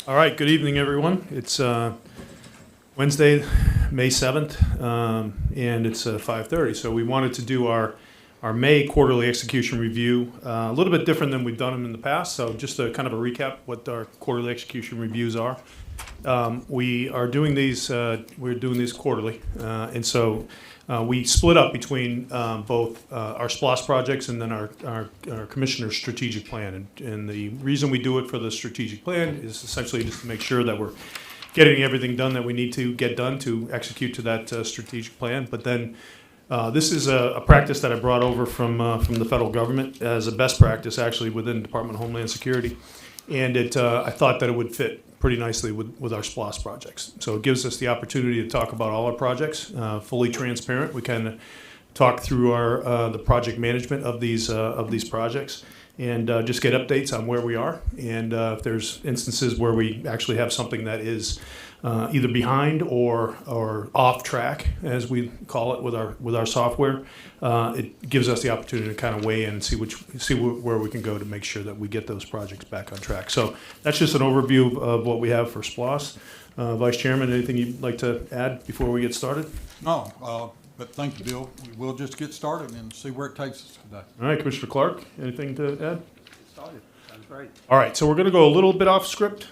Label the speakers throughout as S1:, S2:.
S1: All right, good evening, everyone. It's Wednesday, May 7th, and it's 5:30. So we wanted to do our May quarterly execution review, a little bit different than we've done them in the past. So just a kind of a recap what our quarterly execution reviews are. We are doing these, we're doing these quarterly, and so we split up between both our SPLOST projects and then our commissioner's strategic plan. And the reason we do it for the strategic plan is essentially just to make sure that we're getting everything done that we need to get done to execute to that strategic plan. But then this is a practice that I brought over from the federal government as a best practice, actually, within the Department of Homeland Security. And I thought that it would fit pretty nicely with our SPLOST projects. So it gives us the opportunity to talk about all our projects, fully transparent. We kind of talk through the project management of these projects, and just get updates on where we are. And if there's instances where we actually have something that is either behind or off track, as we call it with our software, it gives us the opportunity to kind of weigh in and see where we can go to make sure that we get those projects back on track. So that's just an overview of what we have for SPLOST. Vice Chairman, anything you'd like to add before we get started?
S2: No, but thank you, Bill. We'll just get started and see where it takes us today.
S1: All right, Commissioner Clark, anything to add?
S3: Started. Sounds great.
S1: All right, so we're going to go a little bit off script.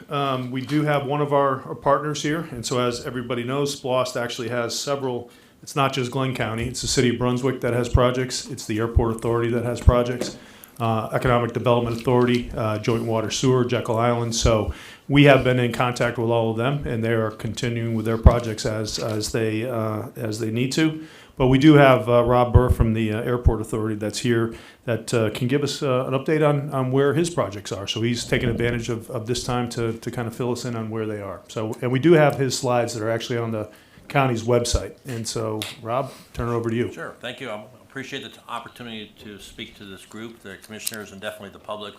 S1: We do have one of our partners here, and so as everybody knows, SPLOST actually has several. It's not just Glenn County. It's the City of Brunswick that has projects. It's the Airport Authority that has projects. Economic Development Authority, Joint Water Sewer, Jekyll Island. So we have been in contact with all of them, and they are continuing with their projects as they need to. But we do have Rob Burr from the Airport Authority that's here that can give us an update on where his projects are. So he's taken advantage of this time to kind of fill us in on where they are. So, and we do have his slides that are actually on the county's website. And so, Rob, turn it over to you.
S3: Sure. Thank you. I appreciate the opportunity to speak to this group, the commissioners, and definitely the public.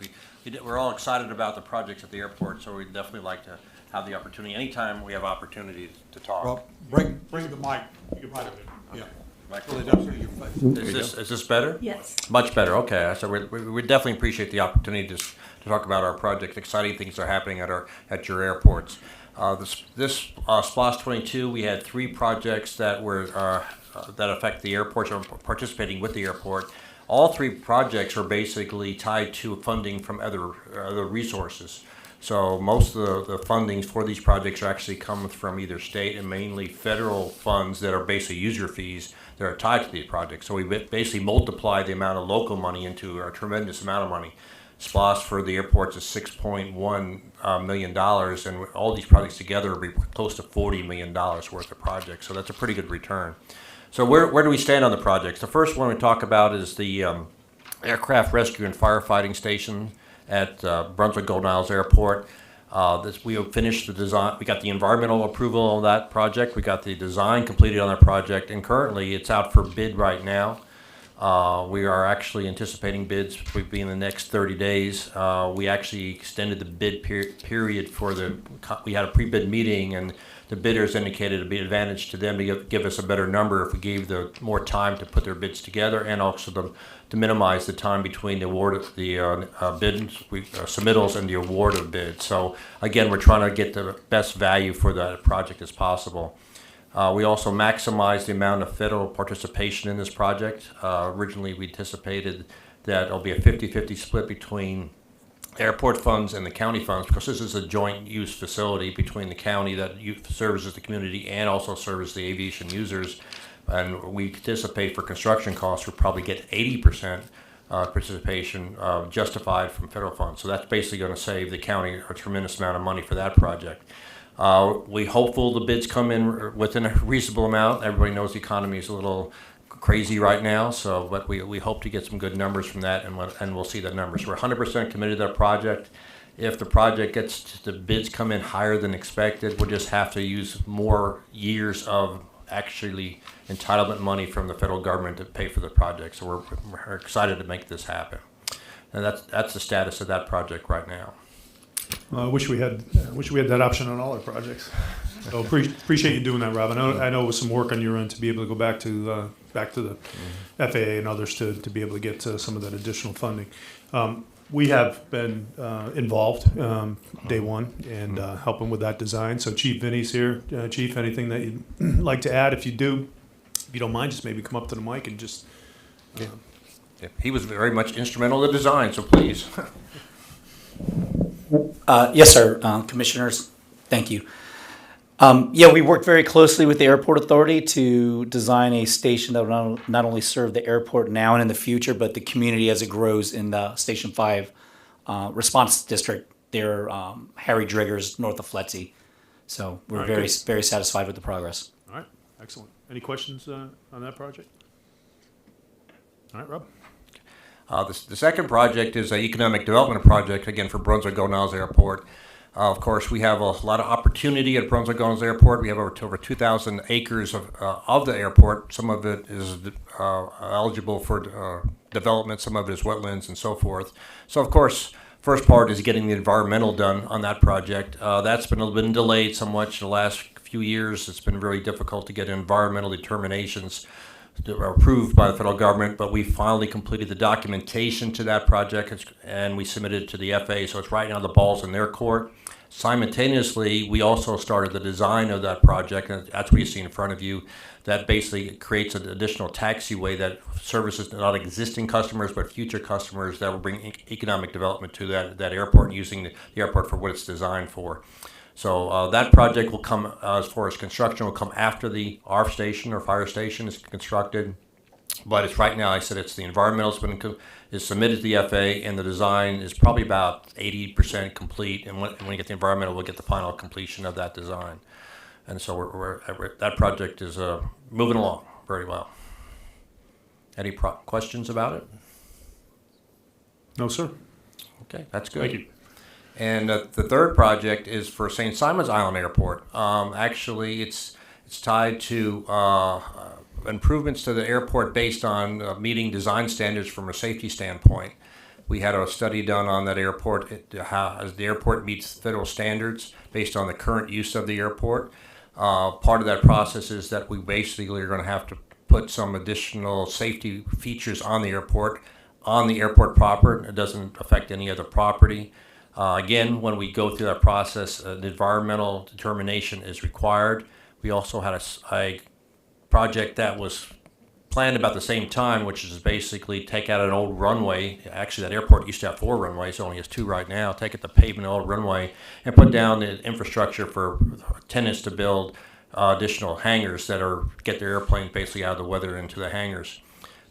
S3: We're all excited about the projects at the airport, so we'd definitely like to have the opportunity. Anytime we have opportunity to talk.
S2: Well, bring the mic. You might have it. Yeah.
S3: Microphone.
S2: Really don't see your face.
S3: Is this better?
S4: Yes.
S3: Much better. Okay. So we definitely appreciate the opportunity to talk about our project. Exciting things are happening at your airports. This SPLOST 22, we had 3 projects that were that affect the airports or participating with the airport. All 3 projects are basically tied to funding from other resources. So most of the funding for these projects are actually coming from either state and mainly federal funds that are basically user fees that are tied to these projects. So we basically multiply the amount of local money into a tremendous amount of money. SPLOST for the airports is $6.1 million, and all these projects together will be close to $40 million worth of projects. So that's a pretty good return. So where do we stand on the projects? The first one we talk about is the aircraft rescue and firefighting station at Brunswick Golden Isles Airport. We have finished the design. We got the environmental approval on that project. We got the design completed on that project, and currently it's out for bid right now. We are actually anticipating bids will be in the next 30 days. We actually extended the bid period for we had a pre-bid meeting, and the bidders indicated it would be an advantage to them to give us a better number if we gave more time to put their bids together, and also to minimize the time between the award of the submittals and the award of bids. So again, we're trying to get the best value for that project as possible. We also maximize the amount of federal participation in this project. Originally, we anticipated that it'll be a 50-50 split between airport funds and the county funds, because this is a joint use facility between the county that services the community and also serves the aviation users. And we anticipate for construction costs, we'll probably get 80% participation justified from federal funds. So that's basically going to save the county a tremendous amount of money for that project. We hopeful the bids come in within a reasonable amount. Everybody knows the economy is a little crazy right now, but we hope to get some good numbers from that, and we'll see the numbers. We're 100% committed to that project. If the project the bids come in higher than expected, we'll just have to use more years of actually entitlement money from the federal government to pay for the project. So we're excited to make this happen. And that's the status of that project right now.
S1: I wish we had that option on all our projects. So appreciate you doing that, Rob. I know it was some work on your end to be able to go back to the FAA and others to be able to get some of that additional funding. We have been involved day one and helping with that design. So Chief Vinny's here. Chief, anything that you'd like to add? If you do, if you don't mind, just maybe come up to the mic and just.
S3: Yeah. He was very much instrumental in the design, so please.
S4: Yes, sir. Commissioners, thank you. Yeah, we worked very closely with the Airport Authority to design a station that will not only serve the airport now and in the future, but the community as it grows in the Station 5 response district there, Harry Driggers, north of Fletzy. So we're
S1: All right,
S4: very,
S1: good.
S4: very satisfied with the progress.
S1: All right, excellent. Any questions on that project? All right, Rob.
S3: The second project is an economic development project, again, for Brunswick-Gonals Airport. Of course, we have a lot of opportunity at Brunswick-Gonals Airport. We have over 2,000 acres of the airport. Some of it is eligible for development. Some of it is wetlands and so forth. So, of course, first part is getting the environmental done on that project. That's been delayed somewhat in the last few years. It's been very difficult to get environmental determinations approved by the federal government, but we finally completed the documentation to that project and we submitted it to the FAA, so it's right now the ball's in their court. Simultaneously, we also started the design of that project, and that's what you see in front of you. That basically creates an additional taxiway that services not existing customers, but future customers that will bring economic development to that airport, using the airport for what it's designed for. So that project will come, as far as construction, will come after the ARF station or fire station is constructed. But it's right now, I said it's the environmental is submitted to the FAA, and the design is probably about 80% complete. And when we get the environmental, we'll get the final completion of that design. And so that project is moving along very well. Any questions about it?
S1: No, sir.
S3: Okay, that's good.
S1: Thank you.
S3: And the third project is for St. Simons Island Airport. Actually, it's tied to improvements to the airport based on meeting design standards from a safety standpoint. We had a study done on that airport, how the airport meets federal standards based on the current use of the airport. Part of that process is that we basically are going to have to put some additional safety features on the airport proper. It doesn't affect any other property. Again, when we go through that process, the environmental determination is required. We also had a project that was planned about the same time, which is basically take out an old runway. Actually, that airport used to have 4 runways, it only has 2 right now. Take it the pavement old runway and put down the infrastructure for tenants to build additional hangars that get their airplanes basically out of the weather into the hangars.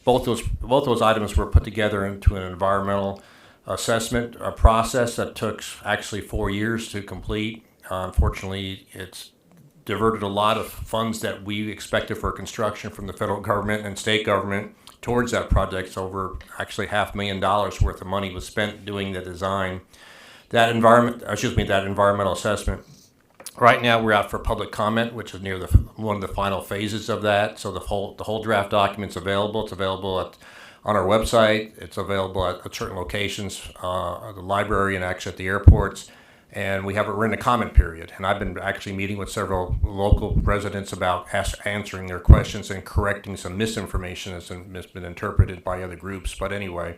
S3: Both those items were put together into an environmental assessment process that took actually 4 years to complete. Unfortunately, it's diverted a lot of funds that we expected for construction from the federal government and state government towards that project. So over actually $500,000 worth of money was spent doing the design. That environmental assessment. Right now, we're out for public comment, which is near one of the final phases of that. So the whole draft document's available. It's available on our website. It's available at certain locations, the library and actually at the airports. And we're in a comment period. And I've been actually meeting with several local residents about answering their questions and correcting some misinformation that's been interpreted by other groups. But anyway,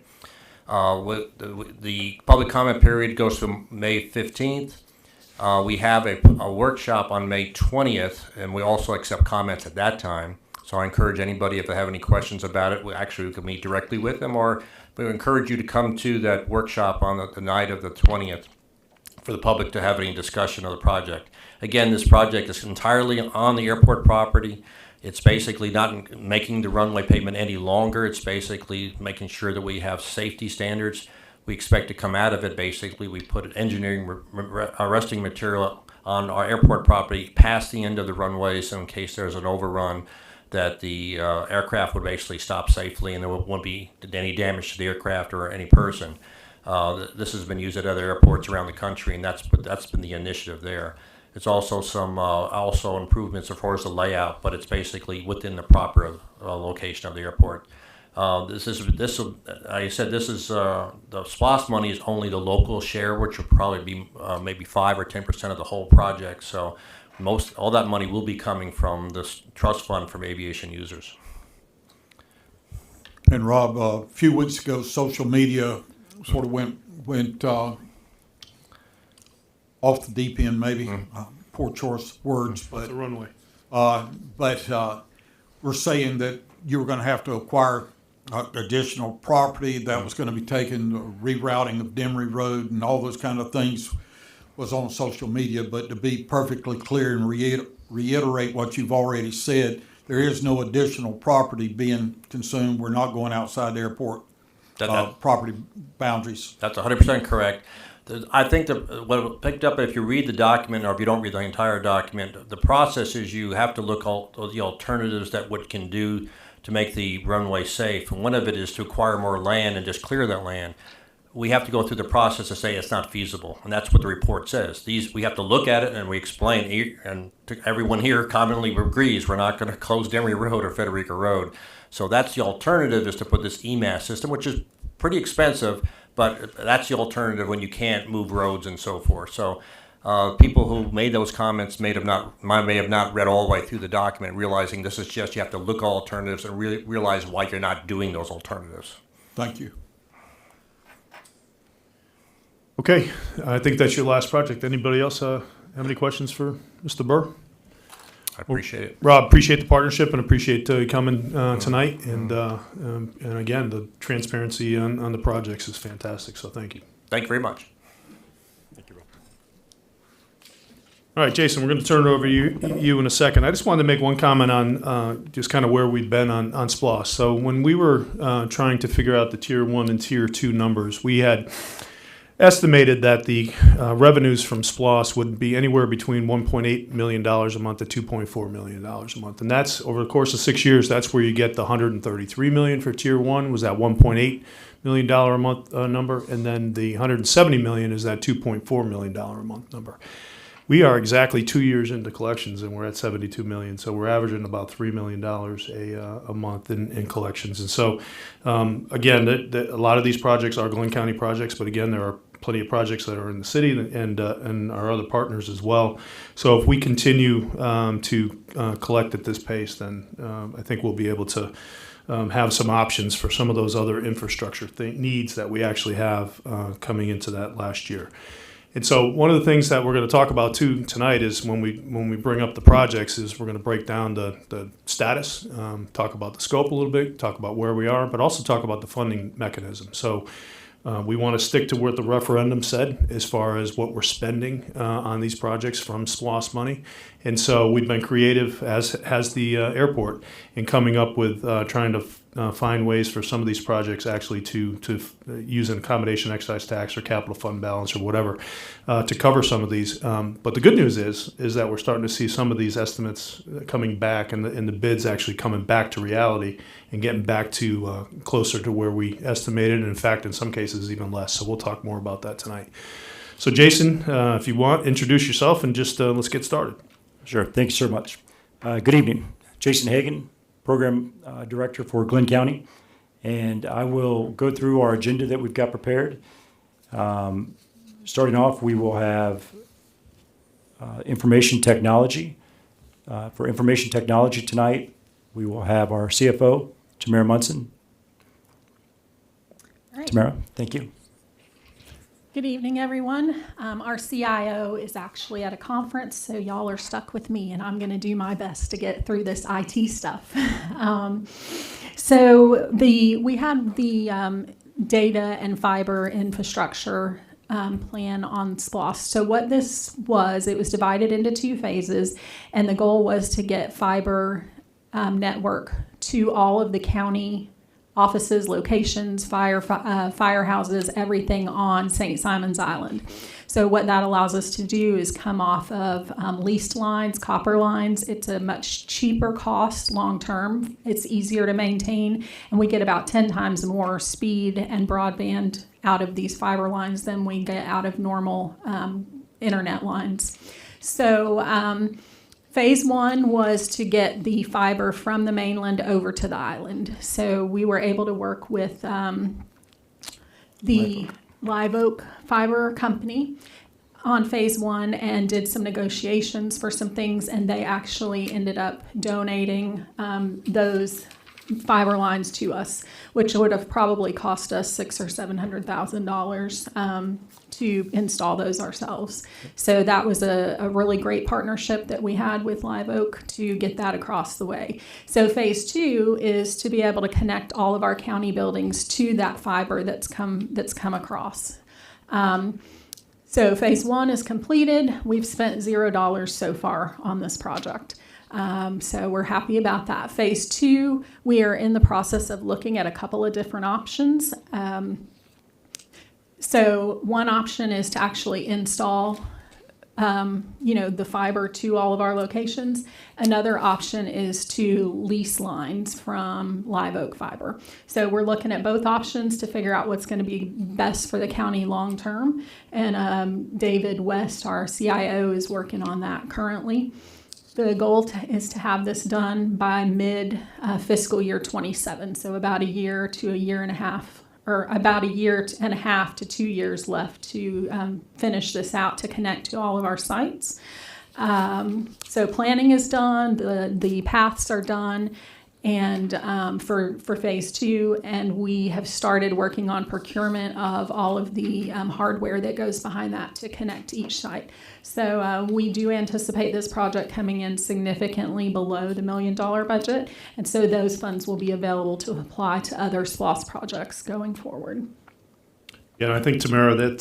S3: the public comment period goes to May 15th. We have a workshop on May 20th, and we also accept comments at that time. So I encourage anybody, if they have any questions about it, we can meet directly with them, or we encourage you to come to that workshop on the night of the 20th for the public to have any discussion of the project. Again, this project is entirely on the airport property. It's basically not making the runway pavement any longer. It's basically making sure that we have safety standards. We expect to come out of it, basically, we put engineering resting material on our airport property past the end of the runway, so in case there's an overrun, that the aircraft would basically stop safely and there won't be any damage to the aircraft or any person. This has been used at other airports around the country, and that's been the initiative there. It's also some improvements as far as the layout, but it's basically within the proper location of the airport. Like I said, the SPOS money is only the local share, which will probably be maybe 5 or 10% of the whole project. So all that money will be coming from this trust fund from aviation users.
S2: And Rob, a few weeks ago, social media sort of went went off the deep end, maybe. Poor choice of words, but
S1: The runway.
S2: we're saying that you were going to have to acquire additional property that was going to be taken, rerouting of Demery Road and all those kind of things was on social media. But to be perfectly clear and reiterate what you've already said, there is no additional property being consumed. We're not going outside the airport property boundaries.
S3: That's 100% correct. I think what it picked up, if you read the document or if you don't read the entire document, the process is you have to look at the alternatives that what can do to make the runway safe. And one of it is to acquire more land and just clear that land. We have to go through the process to say it's not feasible, and that's what the report says. We have to look at it and we explain, and everyone here commonly agrees we're not going to close Demery Road or Federica Road. So that's the alternative, is to put this EMAS system, which is pretty expensive, but that's the alternative when you can't move roads and so forth. So people who made those comments may have not read all the way through the document, realizing this is just, you have to look at alternatives and really realize why you're not doing those alternatives.
S2: Thank you.
S1: Okay, I think that's your last project. Anybody else have any questions for Mr. Burr?
S3: I appreciate it.
S1: Rob, appreciate the partnership and appreciate you coming tonight. And again, the transparency on the projects is fantastic. So thank you.
S3: Thank you very much.
S1: All right, Jason, we're going to turn it over to you in a second. I just wanted to make one comment on just kind of where we've been on SPLOST. So when we were trying to figure out the Tier 1 and Tier 2 numbers, we had estimated that the revenues from SPLOST would be anywhere between $1.8 million a month to $2.4 million a month. And that's, over the course of 6 years, that's where you get the $133 million for Tier 1, was that $1.8 million a month number. And then the $170 million is that $2.4 million a month number. We are exactly 2 years into collections, and we're at $72 million. So we're averaging about $3 million a month in collections. And so, again, a lot of these projects are Glenn County projects, but again, there are plenty of projects that are in the city and our other partners as well. So if we continue to collect at this pace, then I think we'll be able to have some options for some of those other infrastructure needs that we actually have coming into that last year. And so one of the things that we're going to talk about too tonight is when we bring up the projects is we're going to break down the status, talk about the scope a little bit, talk about where we are, but also talk about the funding mechanism. So we want to stick to what the referendum said as far as what we're spending on these projects from SPLOST money. And so we've been creative, as has the airport, in coming up with trying to find ways for some of these projects actually to use an accommodation excise tax or capital fund balance or whatever to cover some of these. But the good news is that we're starting to see some of these estimates coming back and the bids actually coming back to reality and getting back to closer to where we estimated, and in fact, in some cases, even less. So we'll talk more about that tonight. So Jason, if you want, introduce yourself and just let's get started.
S5: Sure. Thank you so much. Good evening. Jason Hagan, Program Director for Glenn County. And I will go through our agenda that we've got prepared. Starting off, we will have information technology. For information technology tonight, we will have our CFO, Tamara Munson.
S6: All right.
S5: Tamara, thank you.
S6: Good evening, everyone. Our CIO is actually at a conference, so y'all are stuck with me, and I'm going to do my best to get through this IT stuff. We had the data and fiber infrastructure plan on SPLOST. So what this was, it was divided into 2 phases, and the goal was to get fiber network to all of the county offices, locations, firehouses, everything on St. Simon's Island. So what that allows us to do is come off of leased lines, copper lines. It's a much cheaper cost long term. It's easier to maintain, and we get about 10 times more speed and broadband out of these fiber lines than we get out of normal internet lines. So Phase 1 was to get the fiber from the mainland over to the island. So we were able to work with the Live Oak Fiber Company on Phase 1 and did some negotiations for some things, and they actually ended up donating those fiber lines to us, which would have probably cost us $600,000 or $700,000 to install those ourselves. So that was a really great partnership that we had with Live Oak to get that across the way. So phase 2 is to be able to connect all of our county buildings to that fiber that's come across. So phase 1 is completed. We've spent $0 so far on this project. So we're happy about that. Phase 2, we are in the process of looking at a couple of different options. So one option is to actually install, the fiber to all of our locations. Another option is to lease lines from Live Oak Fiber. So we're looking at both options to figure out what's going to be best for the county long term. And David West, our CIO, is working on that currently. The goal is to have this done by mid fiscal year 27, so about a year to a year and a half, or about a year and a half to 2 years left to finish this out to connect to all of our sites. So planning is done, the paths are done, and for phase 2, and we have started working on procurement of all of the hardware that goes behind that to connect to each site. So we do anticipate this project coming in significantly below the $1 million budget, and so those funds will be available to apply to other SPLOST projects going forward.
S1: Yeah, and I think, Tamara, that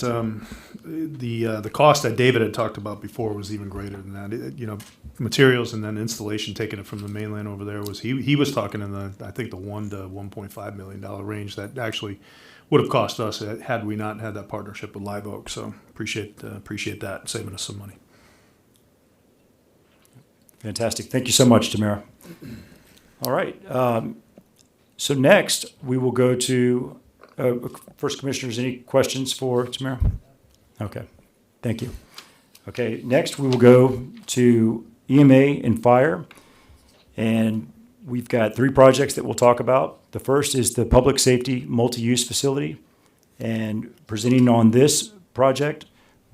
S1: the cost that David had talked about before was even greater than that. Materials and then installation, taking it from the mainland over there, was he was talking in the $1 to $1.5 million range. That actually would have cost us had we not had that partnership with Live Oak. So appreciate that, saving us some money.
S5: Fantastic. Thank you so much, Tamara. All right. So next, we will go to first, commissioners, any questions for Tamara? Okay. Thank you. Okay. Next, we will go to EMA and fire. And we've got 3 projects that we'll talk about. The first is the Public Safety Multi-Use Facility. And presenting on this project,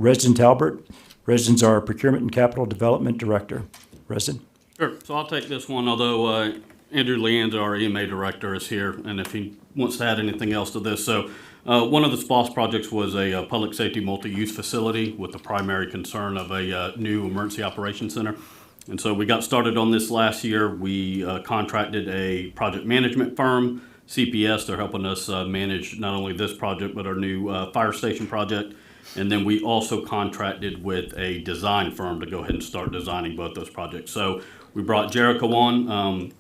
S5: Resden Talbert. Resden's our Procurement and Capital Development Director. Resden?
S7: Sure. So I'll take this one, although Andrew Leander, our EMA Director, is here, and if he wants to add anything else to this. So one of the SPLOST projects was a public safety multi-use facility with the primary concern of a new emergency operations center. And so we got started on this last year. We contracted a project management firm, CPS. They're helping us manage not only this project, but our new fire station project. And then we also contracted with a design firm to go ahead and start designing both those projects. So we brought Jericho on,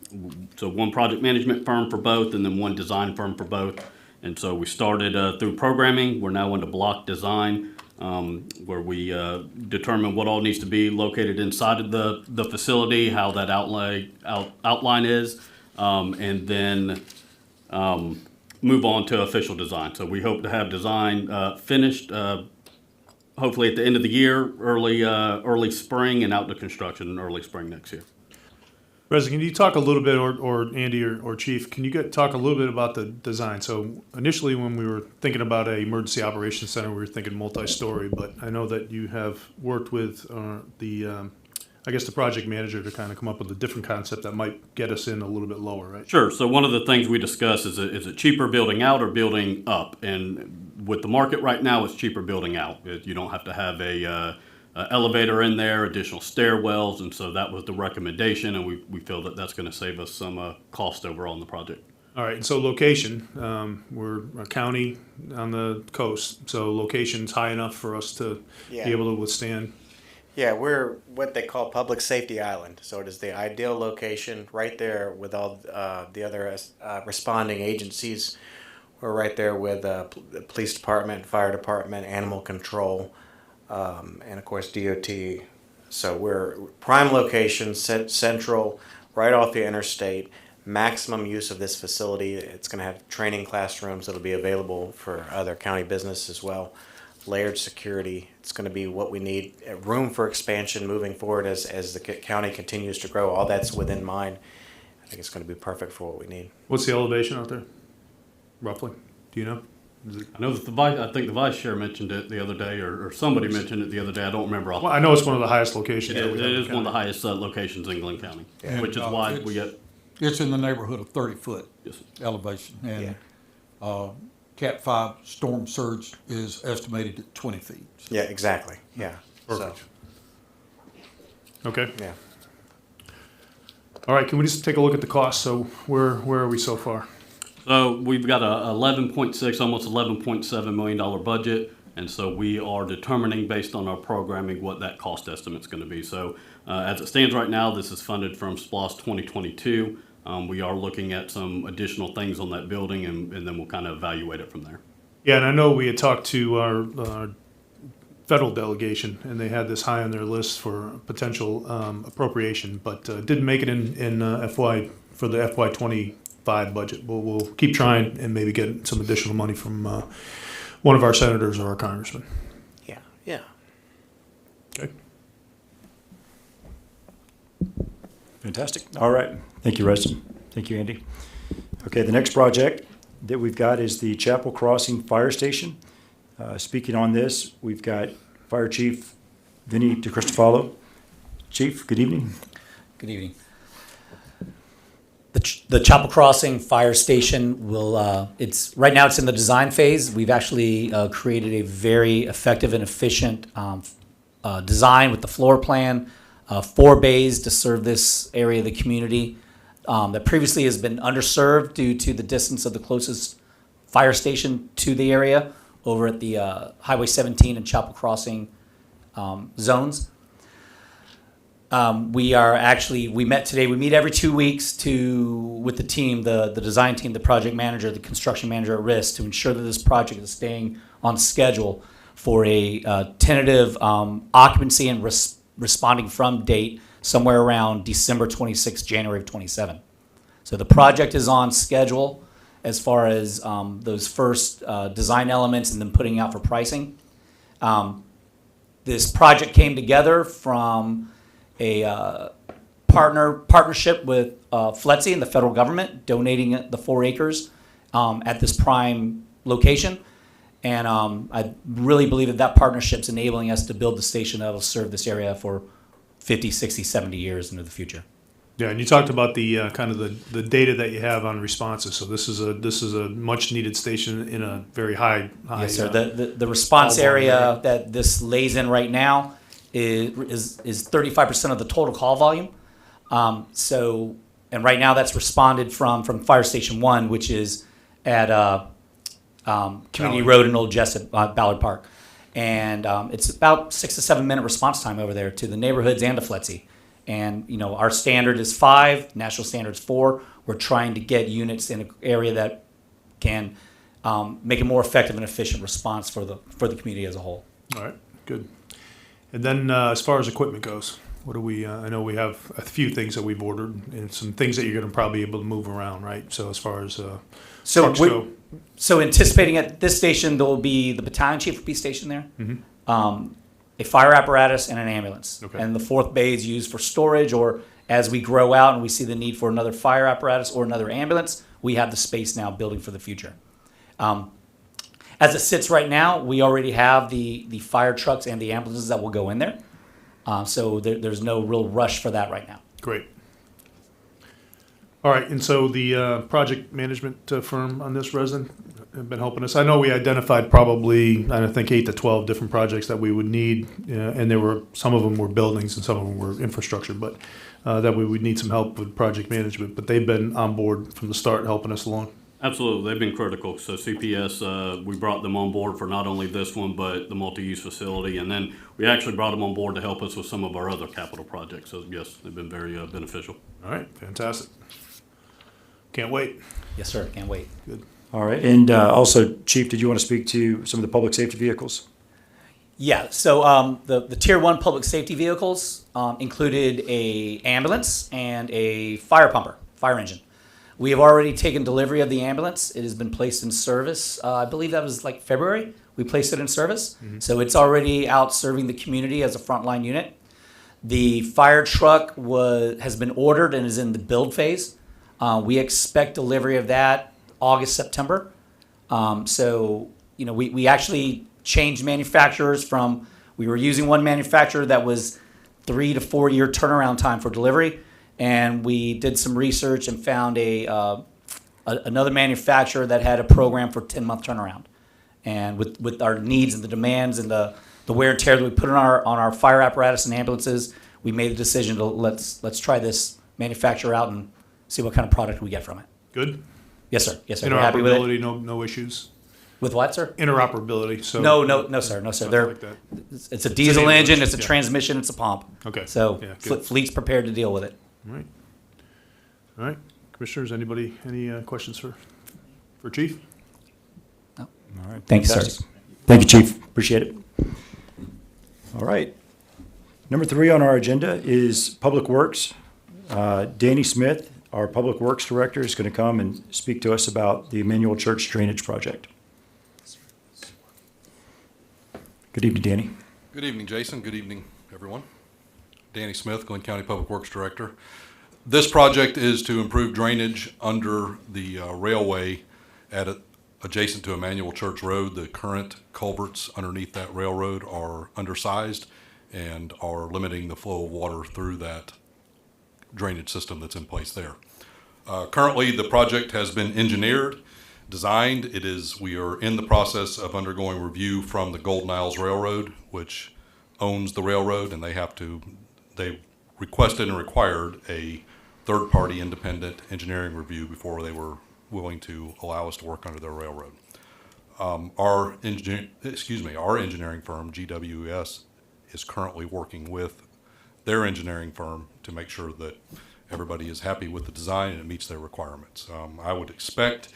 S7: so one project management firm for both and then one design firm for both. And so we started through programming. We're now into block design, where we determine what all needs to be located inside of the facility, how that outline is, and then move on to official design. So we hope to have design finished hopefully at the end of the year, early spring, and out to construction in early spring next year.
S1: Reza, can you talk a little bit, or Andy or Chief, can you talk a little bit about the design? So initially when we were thinking about a emergency operations center, we were thinking multi-story, but I know that you have worked with the project manager to kind of come up with a different concept that might get us in a little bit lower, right?
S7: Sure. So one of the things we discuss is it cheaper building out or building up? And with the market right now, it's cheaper building out. You don't have to have a elevator in there, additional stairwells, and so that was the recommendation, and we feel that that's going to save us some cost overall on the project.
S1: All right, and so location, we're a county on the coast, so location's high enough for us to be able to withstand.
S8: Yeah, we're what they call public safety island. So it is the ideal location right there with all the other responding agencies. We're right there with the police department, fire department, animal control, and of course DOT. So we're prime location, central, right off the interstate. Maximum use of this facility. It's going to have training classrooms that'll be available for other county business as well. Layered security. It's going to be what we need. Room for expansion moving forward as the county continues to grow. All that's within mind. I think it's going to be perfect for what we need.
S1: What's the elevation out there, roughly? Do you know?
S7: I know that I think the vice chair mentioned it the other day, or somebody mentioned it the other day. I don't remember.
S1: Well, I know it's one of the highest locations.
S7: It is one of the highest locations in Glenn County, which is why we get.
S2: It's in the neighborhood of 30-foot
S7: Yes, sir.
S2: elevation, and
S8: Yeah.
S2: Cat 5 storm surge is estimated at 20 feet.
S8: Yeah, exactly. Yeah.
S1: Perfect. Okay.
S8: So, yeah.
S1: All right, can we just take a look at the cost? So where are we so far?
S7: So we've got a 11.6, almost $11.7 million budget. And so we are determining based on our programming what that cost estimate's going to be. So as it stands right now, this is funded from SPLOST 2022. We are looking at some additional things on that building, and then we'll kind of evaluate it from there.
S1: Yeah, and I know we had talked to our federal delegation, and they had this high on their list for potential appropriation, but didn't make it in FY for the FY 25 budget. We'll keep trying and maybe get some additional money from one of our senators or our congressman.
S8: Yeah. Yeah.
S1: Okay.
S5: Fantastic. All right. Thank you, Reston. Thank you, Andy. Okay, the next project that we've got is the Chapel Crossing Fire Station. Speaking on this, we've got Fire Chief Vinny DeCristofalo. Chief, good evening.
S4: Good evening. The Chapel Crossing Fire Station will, it's, right now it's in the design phase. We've actually created a very effective and efficient design with the floor plan, 4 bays to serve this area of the community that previously has been underserved due to the distance of the closest fire station to the area over at the Highway 17 and Chapel Crossing zones. We met today. We meet every 2 weeks with the team, the design team, the project manager, the construction manager at risk to ensure that this project is staying on schedule for a tentative occupancy and responding from date somewhere around December 26, January of 27. So the project is on schedule as far as those first design elements and then putting out for pricing. This project came together from a partnership with FLETC and the federal government, donating the 4 acres at this prime location. And I really believe that partnership's enabling us to build the station that will serve this area for 50, 60, 70 years into the future.
S1: Yeah, and you talked about the kind of the data that you have on responses. So this is a much needed station in a very high.
S4: Yes, sir. The response area that this lays in right now is 35% of the total call volume. And right now that's responded from Fire Station 1, which is at Community Road in Old Jessup, Ballard Park. And it's about 6 to 7 minute response time over there to the neighborhoods and to FLETC. And, you know, our standard is 5, national standard is 4. We're trying to get units in an area that can make a more effective and efficient response for the community as a whole.
S1: All right, good. And then as far as equipment goes, what do we, I know we have a few things that we've ordered and some things that you're going to probably be able to move around, right? So as far as trucks go.
S4: So anticipating at this station, there will be the battalion chief will be stationed there, a fire apparatus, and an ambulance.
S1: Okay.
S4: And the 4th bay is used for storage, or as we grow out and we see the need for another fire apparatus or another ambulance, we have the space now building for the future. As it sits right now, we already have the fire trucks and the ambulances that will go in there. So there's no real rush for that right now.
S1: Great. All right, and so the project management firm on this, resident, have been helping us. I know we identified probably, I think, 8 to 12 different projects that we would need, and there were, some of them were buildings and some of them were infrastructure, but that we would need some help with project management. But they've been on board from the start, helping us along.
S7: Absolutely, they've been critical. So CPS, we brought them on board for not only this one, but the multi-use facility. And then we actually brought them on board to help us with some of our other capital projects. So yes, they've been very beneficial.
S1: All right, fantastic. Can't wait.
S4: Yes, sir. Can't wait.
S1: Good.
S5: All right. And also, Chief, did you want to speak to some of the public safety vehicles?
S4: Yeah, so the Tier 1 public safety vehicles included a ambulance and a fire engine. We have already taken delivery of the ambulance. It has been placed in service. I believe that was like February. We placed it in service. So it's already out serving the community as a frontline unit. The fire truck has been ordered and is in the build phase. We expect delivery of that August, September. So, you know, we actually changed manufacturers we were using one manufacturer that was 3 to 4 year turnaround time for delivery. and we did some research and found another manufacturer that had a program for 10-month turnaround. And with our needs and the demands and the wear and tear that we put on our fire apparatus and ambulances, we made the decision to let's try this manufacturer out and see what kind of product we get from it.
S1: Good.
S4: Yes, sir. Yes, sir. We're happy with it.
S1: Interoperability, no issues.
S4: With what, sir?
S1: Interoperability. So
S4: No, sir.
S1: nothing
S4: They're,
S1: like that.
S4: it's a diesel
S1: enabler,
S4: engine, it's a
S1: yeah.
S4: transmission, it's a pump.
S1: Okay.
S4: So
S1: Yeah, good.
S4: fleet's prepared to deal with it.
S1: All right. All right. Commissioners, anybody, any questions for Chief?
S5: All right.
S4: Thank you, sir.
S5: Fantastic. Thank you, Chief. Appreciate it. All right. Number 3 on our agenda is Public Works. Danny Smith, our Public Works Director, is going to come and speak to us about the Emmanuel Church Drainage Project. Good evening, Danny.
S9: Good evening, Jason. Good evening, everyone. Danny Smith, Glenn County Public Works Director. This project is to improve drainage under the railway adjacent to Emmanuel Church Road. The current culverts underneath that railroad are undersized and are limiting the flow of water through that drainage system that's in place there. Currently, the project has been engineered, designed. We are in the process of undergoing review from the Golden Isles Railroad, which owns the railroad, and they requested and required a third-party independent engineering review before they were willing to allow us to work under their railroad. Our engineering firm, GWS, is currently working with their engineering firm to make sure that everybody is happy with the design and it meets their requirements. I would expect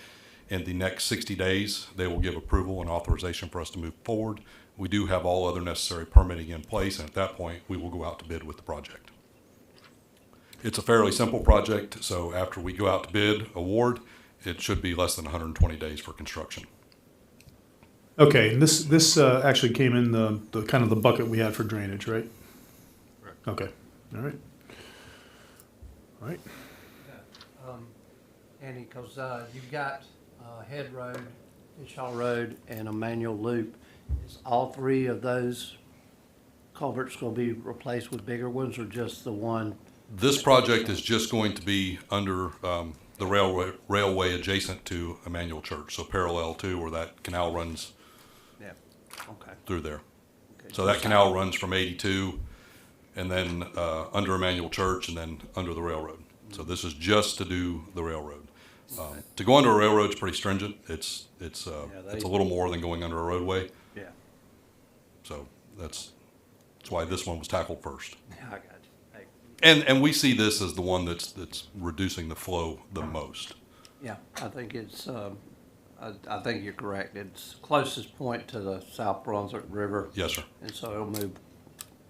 S9: in the next 60 days, they will give approval and authorization for us to move forward. We do have all other necessary permitting in place, and at that point, we will go out to bid with the project. It's a fairly simple project, so after we go out to bid, award, it should be less than 120 days for construction.
S1: Okay, and this actually came in the kind of the bucket we had for drainage, right?
S9: Correct.
S1: Okay, all right. All right,
S10: Andy, because you've got Head Road, Ishaw Road, and Emmanuel Loop. Is all 3 of those culverts going to be replaced with bigger ones, or just the one?
S9: This project is just going to be under the railway adjacent to Emmanuel Church, so parallel to where that canal runs
S10: Yeah. Okay.
S9: through there.
S10: Okay.
S9: So that canal runs from 82 and then under Emmanuel Church and then under the railroad. So this is just to do the railroad. To go under a railroad is pretty stringent. It's a little more than going under a roadway.
S10: Yeah.
S9: So that's why this one was tackled first.
S10: Yeah, I got you. Hey.
S9: And we see this as the one that's reducing the flow the most.
S10: Yeah, I think it's, I think you're correct. It's closest point to the South Brunswick River.
S9: Yes, sir.
S10: And so it'll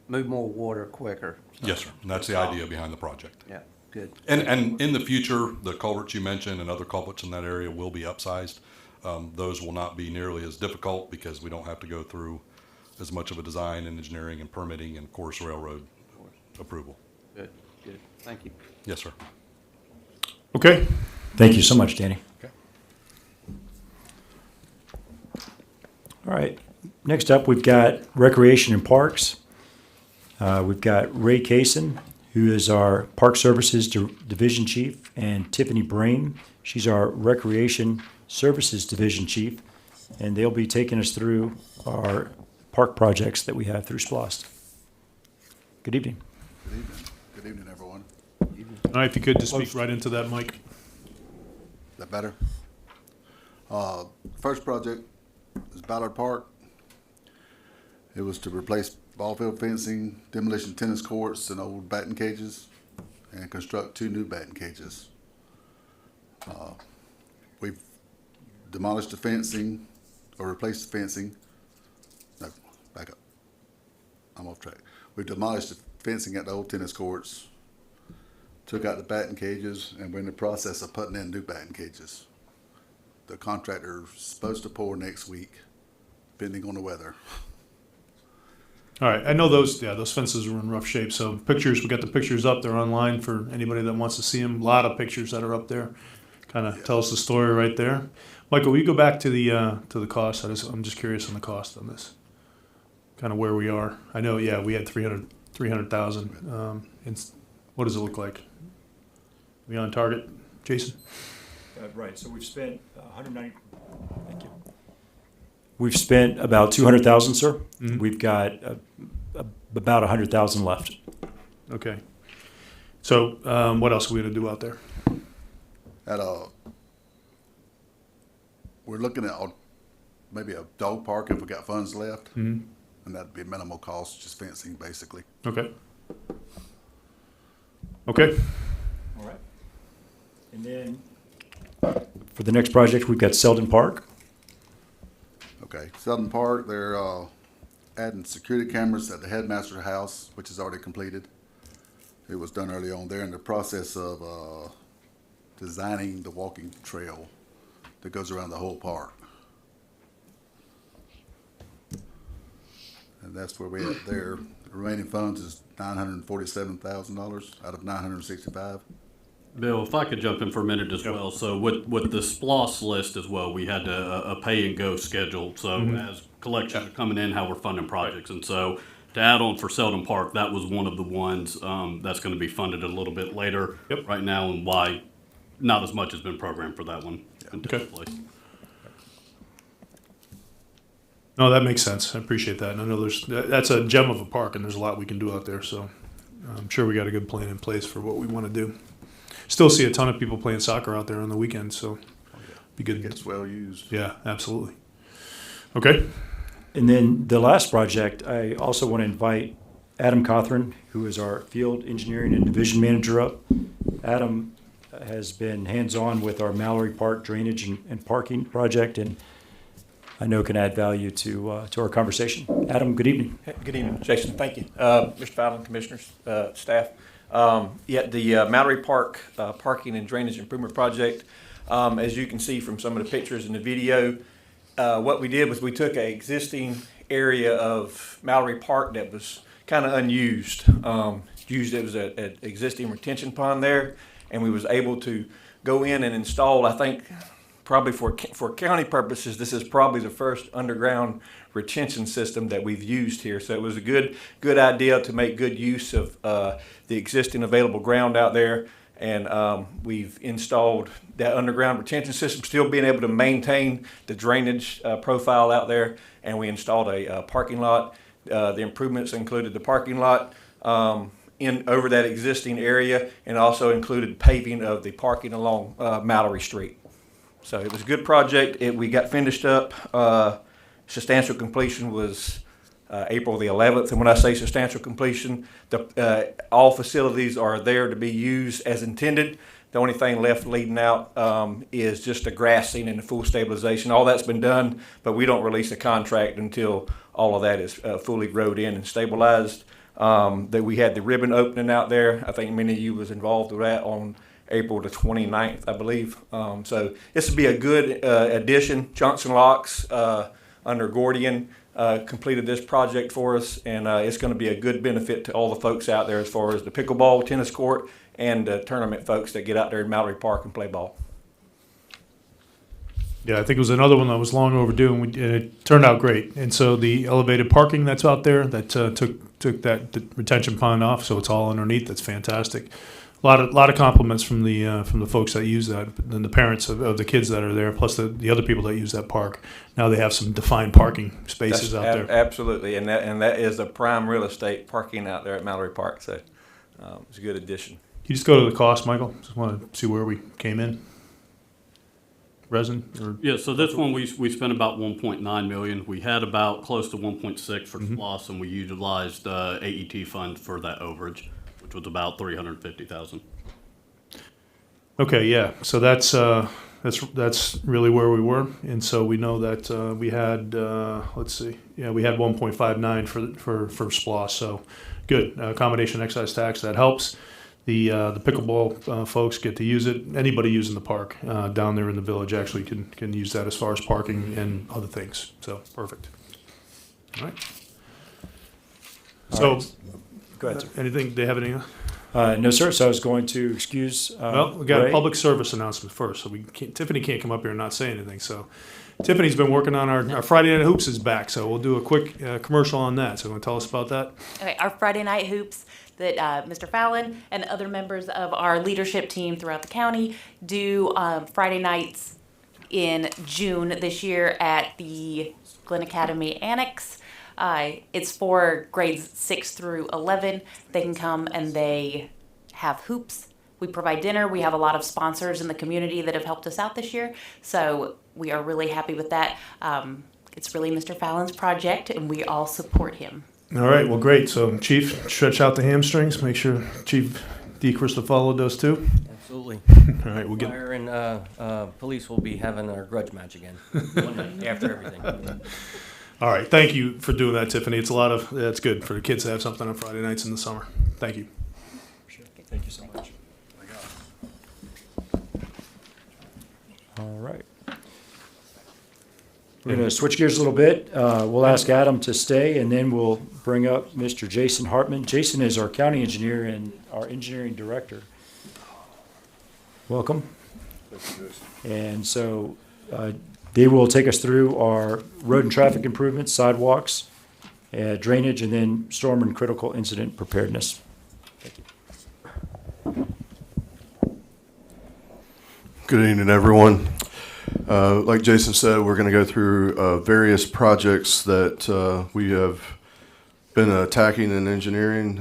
S10: move more water quicker. So
S9: Yes, sir. And that's the idea behind the project.
S10: Yeah, good.
S9: And in the future, the culverts you mentioned and other culverts in that area will be upsized. Those will not be nearly as difficult because we don't have to go through as much of a design and engineering and permitting and, of course, railroad approval.
S10: Good, good. Thank you.
S9: Yes, sir.
S1: okay.
S5: Thank you so much, Danny.
S9: Okay.
S5: All right. Next up, we've got Recreation and Parks. We've got Ray Kaysen, who is our Park Services Division Chief, and Tiffany Brame. She's our Recreation Services Division Chief, and they'll be taking us through our park projects that we have through SPLOST. Good evening.
S11: Good evening. Good evening, everyone.
S1: All right, if you could just speak right into that mic.
S11: Is that better? First project is Ballard Park. It was to replace ball field fencing, demolition tennis courts and old batting cages, and construct 2 new batting cages. We've demolished the fencing, or replaced the fencing. No, back up. I'm off track. We've demolished the fencing at the old tennis courts, took out the batting cages, and we're in the process of putting in new batting cages. The contractor's supposed to pour next week, depending on the weather.
S1: All right, I know those fences are in rough shape, so pictures, we got the pictures up, they're online for anybody that wants to see them. A lot of pictures that are up there, kind of tell us the story right there. Michael, will you go back to the cost? I'm just curious on the cost on this, kind of where we are. I know, we had 300,000. And what does it look like? We on target, Jason?
S5: Right, so we've spent 190, thank you. We've spent about 200,000, sir.
S1: Mhm.
S5: We've got about 100,000 left.
S1: Okay. So what else are we going to do out there?
S11: We're looking at maybe a dog park if we got funds left,
S1: Mhm.
S11: and that'd be minimal cost, just fencing basically.
S1: Okay. Okay.
S5: All right. And then for the next project, we've got Selden Park.
S11: Okay, Southern Park, they're adding security cameras at the headmaster's house, which is already completed. It was done early on. They're in the process of designing the walking trail that goes around the whole park. And that's where we're at there. The remaining funds is $947,000 out of $965.
S7: Bill, if I could jump in for a minute as well. So with the SPLOST list as well, we had a pay and go schedule. So as collections are coming in, how we're funding projects. And so to add on for Selden Park, that was one of the ones that's going to be funded a little bit later right now, and why not as much has been programmed for that one in different place.
S1: No, that makes sense. I appreciate that. And I know that's a gem of a park, and there's a lot we can do out there. So I'm sure we got a good plan in place for what we want to do. Still see a ton of people playing soccer out there on the weekends, so be good.
S11: It's well used.
S1: Yeah, absolutely. Okay.
S5: And then the last project, I also want to invite Adam Cothran, who is our field engineering and division manager up. Adam has been hands-on with our Mallory Park drainage and parking project, and I know can add value to our conversation. Adam, good evening.
S12: Good evening, Jason. Thank you. Mr. Fallon, commissioners, staff. The Mallory Park parking and drainage improvement project, as you can see from some of the pictures in the video, what we did was we took an existing area of Mallory Park that was kind of unused. It was an existing retention pond there, and we was able to go in and install, I think, probably for county purposes, this is probably the first underground retention system that we've used here. So it was a good idea to make good use of the existing available ground out there. And we've installed that underground retention system, still being able to maintain the drainage profile out there. And we installed a parking lot. The improvements included the parking lot over that existing area, and also included paving of the parking along Mallory Street. So it was a good project. We got finished up. Substantial completion was April the 11th. And when I say substantial completion, all facilities are there to be used as intended. The only thing left leading out is just the grassing and the full stabilization. All that's been done, but we don't release a contract until all of that is fully rode in and stabilized. That we had the ribbon opening out there. I think many of you was involved with that on April the 29th, I believe. So this would be a good addition. Johnson Locks under Gordian completed this project for us, and it's going to be a good benefit to all the folks out there as far as the pickleball, tennis court, and tournament folks that get out there in Mallory Park and play ball.
S1: Yeah, I think it was another one that was long overdue, and it turned out great. And so the elevated parking that's out there that took that retention pond off, so it's all underneath. That's fantastic. A lot of compliments from the folks that use that, and the parents of the kids that are there, plus the other people that use that park. Now they have some defined parking spaces out there.
S12: Absolutely, and that is the prime real estate parking out there at Mallory Park. So it's a good addition.
S1: Can you just go to the cost, Michael? Just want to see where we came in. Resin? Or?
S7: Yeah, so this one we spent about 1.9 million. We had about close to 1.6 for SPLOST, and we utilized AET funds for that overage, which was about 350,000.
S1: Okay, yeah. So that's really where we were, and so we know that we had we had 1.59 for SPLOST. So good accommodation excise tax, that helps. The pickleball folks get to use it. Anybody using the park down there in the village actually can use that as far as parking and other things. So perfect. All right. So,
S5: Go ahead, sir.
S1: Anything? They have anything?
S5: No, sir. So I was going to excuse.
S1: Well, we got
S5: Ray.
S1: a public service announcement first, so Tiffany can't come up here and not say anything. So, Tiffany's been working on our Friday Night Hoops is back, so we'll do a quick commercial on that. So, you want to tell us about that?
S13: Okay, our Friday Night Hoops, that Mr. Fallon and other members of our leadership team throughout the county do Friday nights in June this year at the Glen Academy Annex. It's for grades 6 through 11. They can come and they have hoops. We provide dinner. We have a lot of sponsors in the community that have helped us out this year. So we are really happy with that. It's really Mr. Fallon's project, and we all support him.
S1: All right, well, great. So, Chief, stretch out the hamstrings. Make sure Chief DeChrist followed those too.
S14: Absolutely.
S1: All right, we'll get.
S14: Fire and police will be having our grudge match again one night after everything.
S1: All right, thank you for doing that, Tiffany. It's a lot of. It's good for the kids to have something on Friday nights in the summer. Thank you.
S5: Sure. Thank you so much. All right. We're going to switch gears a little bit. We'll ask Adam to stay, and then we'll bring up Mr. Jason Hartman. Jason is our county engineer and our engineering director. Welcome. And so they will take us through our road and traffic improvements, sidewalks, drainage, and then storm and critical incident preparedness. Thank you.
S15: Good evening, everyone. Like Jason said, we're going to go through various projects that we have been attacking in engineering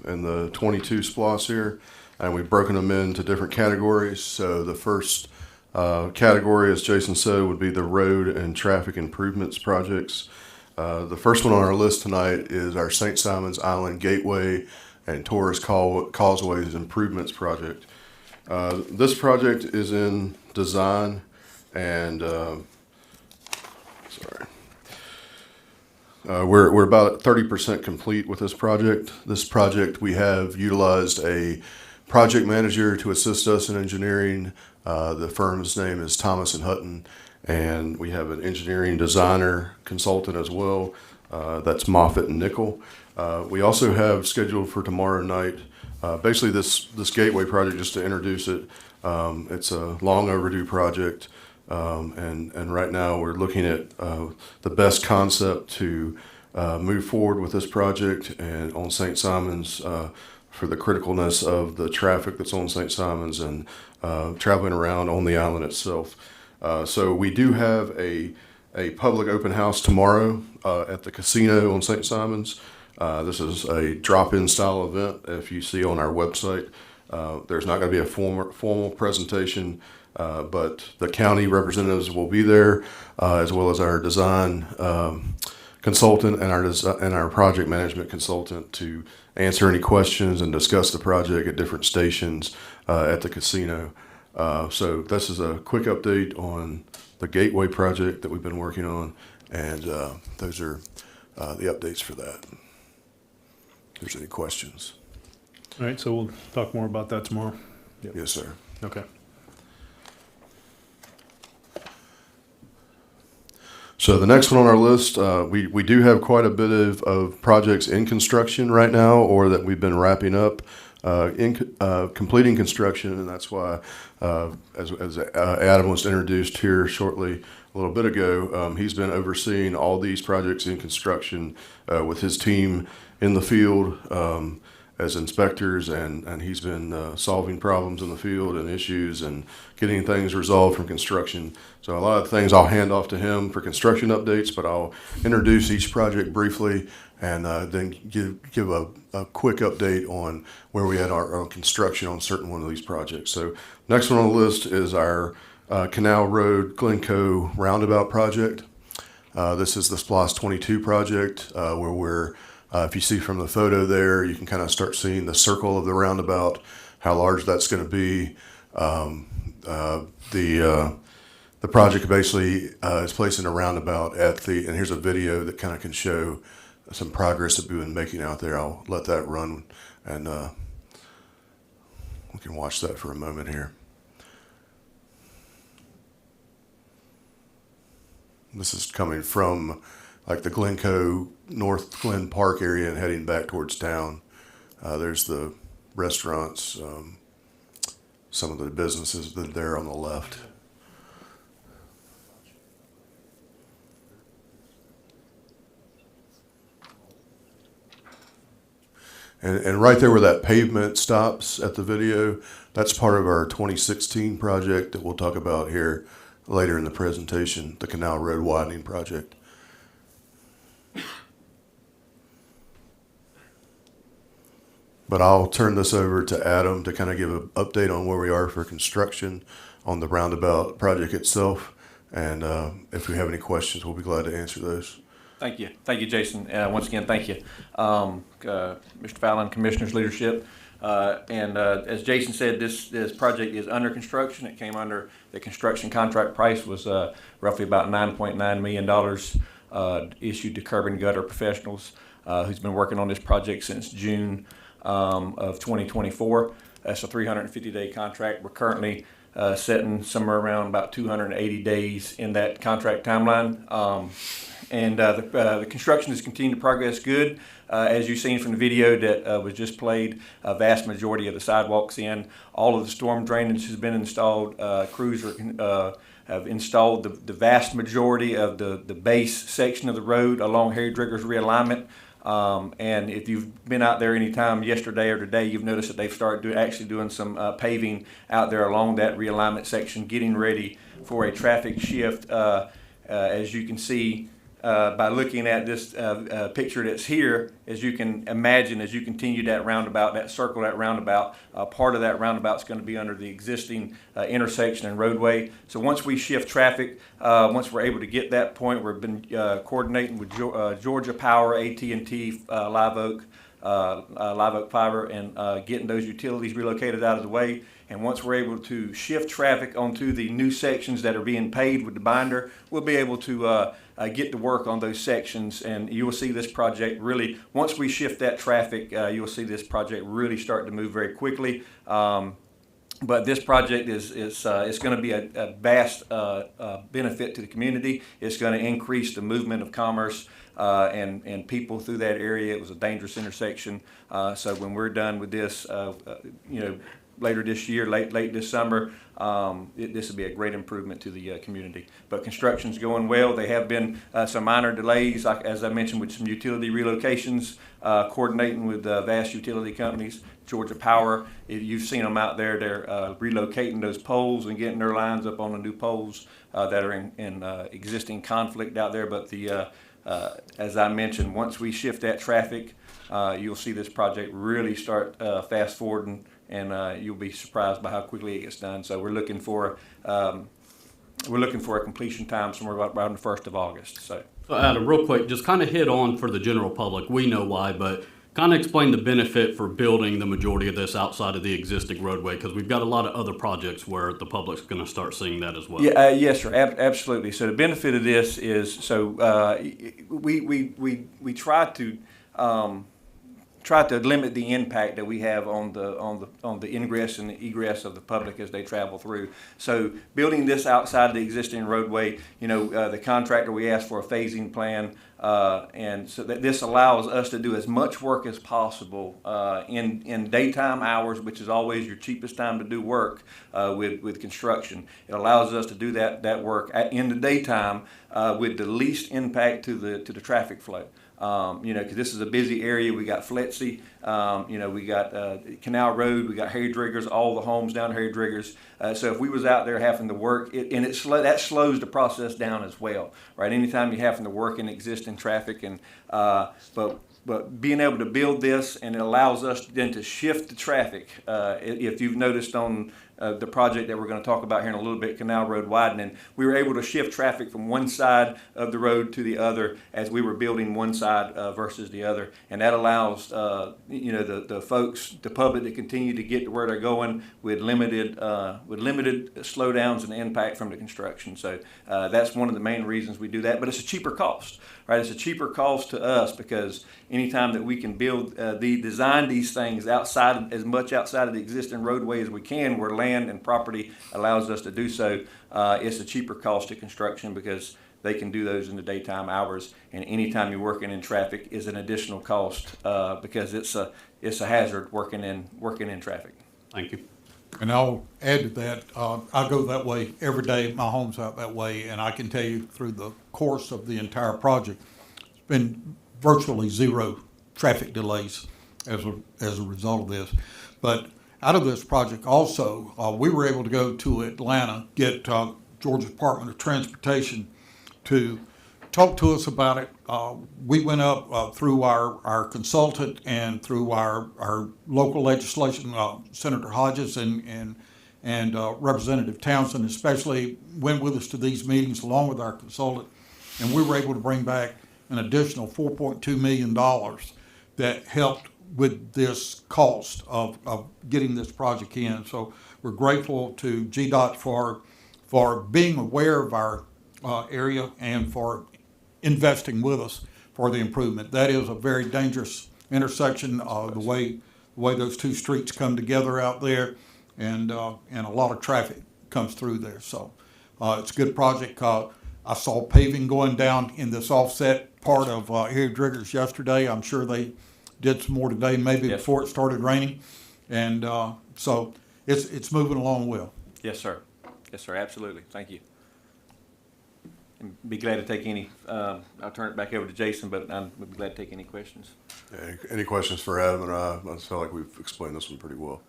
S15: in the 22 SPLOS here, and we've broken them into different categories. So the first category, as Jason said, would be the road and traffic improvements projects. The first one on our list tonight is our St. Simons Island Gateway and Torres Causeways Improvements Project. This project is in design and we're about 30% complete with this project. This project, we have utilized a project manager to assist us in engineering. The firm's name is Thomas and Hutton, and we have an engineering designer consultant as well. That's Moffitt and Nickel. We also have scheduled for tomorrow night. Basically, this gateway project, just to introduce it, it's a long overdue project, and right now we're looking at the best concept to move forward with this project and on St. Simons for the criticalness of the traffic that's on St. Simons and traveling around on the island itself. So we do have a public open house tomorrow at the casino on St. Simons. This is a drop-in style event. If you see on our website, there's not going to be a formal presentation, but the county representatives will be there, as well as our design consultant and our project management consultant to answer any questions and discuss the project at different stations at the casino. So this is a quick update on the Gateway project that we've been working on, and those are the updates for that. If there's any questions.
S1: All right, so we'll talk more about that tomorrow. Yep.
S15: Yes, sir.
S1: Okay.
S15: So the next one on our list, we do have quite a bit of projects in construction right now, or that we've been wrapping up, completing construction, and that's why, as Adam was introduced here shortly a little bit ago, he's been overseeing all these projects in construction with his team in the field as inspectors, and he's been solving problems in the field and issues and getting things resolved from construction. So a lot of things I'll hand off to him for construction updates, but I'll introduce each project briefly and then give a quick update on where we had our construction on certain one of these projects. So next one on the list is our Canal Road Glencoe Roundabout project. This is the SPLOS 22 project where we're if you see from the photo there, you can kind of start seeing the circle of the roundabout, how large that's going to be. The project basically is placing a roundabout at the, and here's a video that kind of can show some progress that we've been making out there. I'll let that run, and we can watch that for a moment here. This is coming from like the Glencoe North Glen Park area and heading back towards town. There's the restaurants, some of the businesses that are there on the left. And right there where that pavement stops at the video, that's part of our 2016 project that we'll talk about here later in the presentation, the Canal Road widening project. But I'll turn this over to Adam to kind of give an update on where we are for construction on the roundabout project itself. And if we have any questions, we'll be glad to answer those.
S12: Thank you. Thank you, Jason. Once again, thank you. Mr. Fallon, Commissioner's leadership. As Jason said, this project is under construction. It came under the construction contract price was roughly about $9.9 million issued to Curb and Gutter Professionals, who's been working on this project since June of 2024. That's a 350-day contract. We're currently sitting somewhere around about 280 days in that contract timeline. The construction has continued to progress good. As you've seen from the video that was just played, a vast majority of the sidewalks in, all of the storm drainage has been installed. Crews have installed the vast majority of the base section of the road along Harry Drigger's realignment. And if you've been out there any time yesterday or today, you've noticed that they've started actually doing some paving out there along that realignment section, getting ready for a traffic shift. As you can see by looking at this picture that's here, as you can imagine, as you continue that roundabout, that circle, that roundabout, part of that roundabout is going to be under the existing intersection and roadway. So once we shift traffic, once we're able to get that point, we've been coordinating with Georgia Power, AT&T, Live Oak Fiber, and getting those utilities relocated out of the way. And once we're able to shift traffic onto the new sections that are being paved with the binder, we'll be able to get to work on those sections, and you will see this project really, once we shift that traffic, you'll see this project really start to move very quickly. But this project is going to be a vast benefit to the community. It's going to increase the movement of commerce and people through that area. It was a dangerous intersection. So when we're done with this, later this year, late this summer, this will be a great improvement to the community. But construction's going well. There have been some minor delays, like, as I mentioned, with some utility relocations, coordinating with vast utility companies. Georgia Power, you've seen them out there. They're relocating those poles and getting their lines up on the new poles that are in existing conflict out there. But as I mentioned, once we shift that traffic, you'll see this project really start fast forwarding, and you'll be surprised by how quickly it gets done. So we're looking for a completion time somewhere around the 1st of August. So
S7: Adam, real quick, just kind of hit on for the general public. We know why, but kind of explain the benefit for building the majority of this outside of the existing roadway, because we've got a lot of other projects where the public's going to start seeing that as well.
S12: Yeah, yes, sir, absolutely. So the benefit of this is, we try to limit the impact that we have on the ingress and the egress of the public as they travel through. So building this outside the existing roadway, the contractor, we asked for a phasing plan, and so that this allows us to do as much work as possible in daytime hours, which is always your cheapest time to do work with construction. It allows us to do that work in the daytime with the least impact to the traffic flow. Because this is a busy area. We got Fletsy, we got Canal Road, we got Harry Driggers, all the homes down Harry Driggers. So if we was out there having to work, that slows the process down as well, right? Anytime you're having to work in existing traffic, and but being able to build this, and it allows us then to shift the traffic. If you've noticed on the project that we're going to talk about here in a little bit, Canal Road widening, we were able to shift traffic from one side of the road to the other as we were building one side versus the other, and that allows the folks, the public, to continue to get to where they're going with limited slowdowns and impact from the construction. So that's one of the main reasons we do that. But it's a cheaper cost, right? It's a cheaper cost to us because anytime that we can design these things as much outside of the existing roadway as we can, where land and property allows us to do so, it's a cheaper cost to construction because they can do those in the daytime hours, and anytime you're working in traffic is an additional cost because it's a hazard working in traffic.
S7: Thank you.
S2: And I'll add to that, I go that way every day. My home's out that way, and I can tell you through the course of the entire project, it's been virtually zero traffic delays. as a result of this. But out of this project also, we were able to go to Atlanta, get Georgia Department of Transportation to talk to us about it. We went up through our consultant and through our local legislation, Senator Hodges and Representative Townsend especially went with us to these meetings along with our consultant, and we were able to bring back an additional $4.2 million that helped with this cost of getting this project in. So we're grateful to GDOT for being aware of our area and for investing with us for the improvement. That is a very dangerous intersection, the way those two streets come together out there, and a lot of traffic comes through there. So it's a good project. I saw paving going down in this offset part of Harry Driggers yesterday. I'm sure they did some more today, maybe
S12: Yes.
S2: before it started raining. And so it's moving along well.
S12: Yes, sir. Yes, sir, absolutely. Thank you. And be glad to take any, I'll turn it back over to Jason, but I'd be glad to take any questions.
S15: Any questions for Adam and I? I feel like we've explained this one pretty well,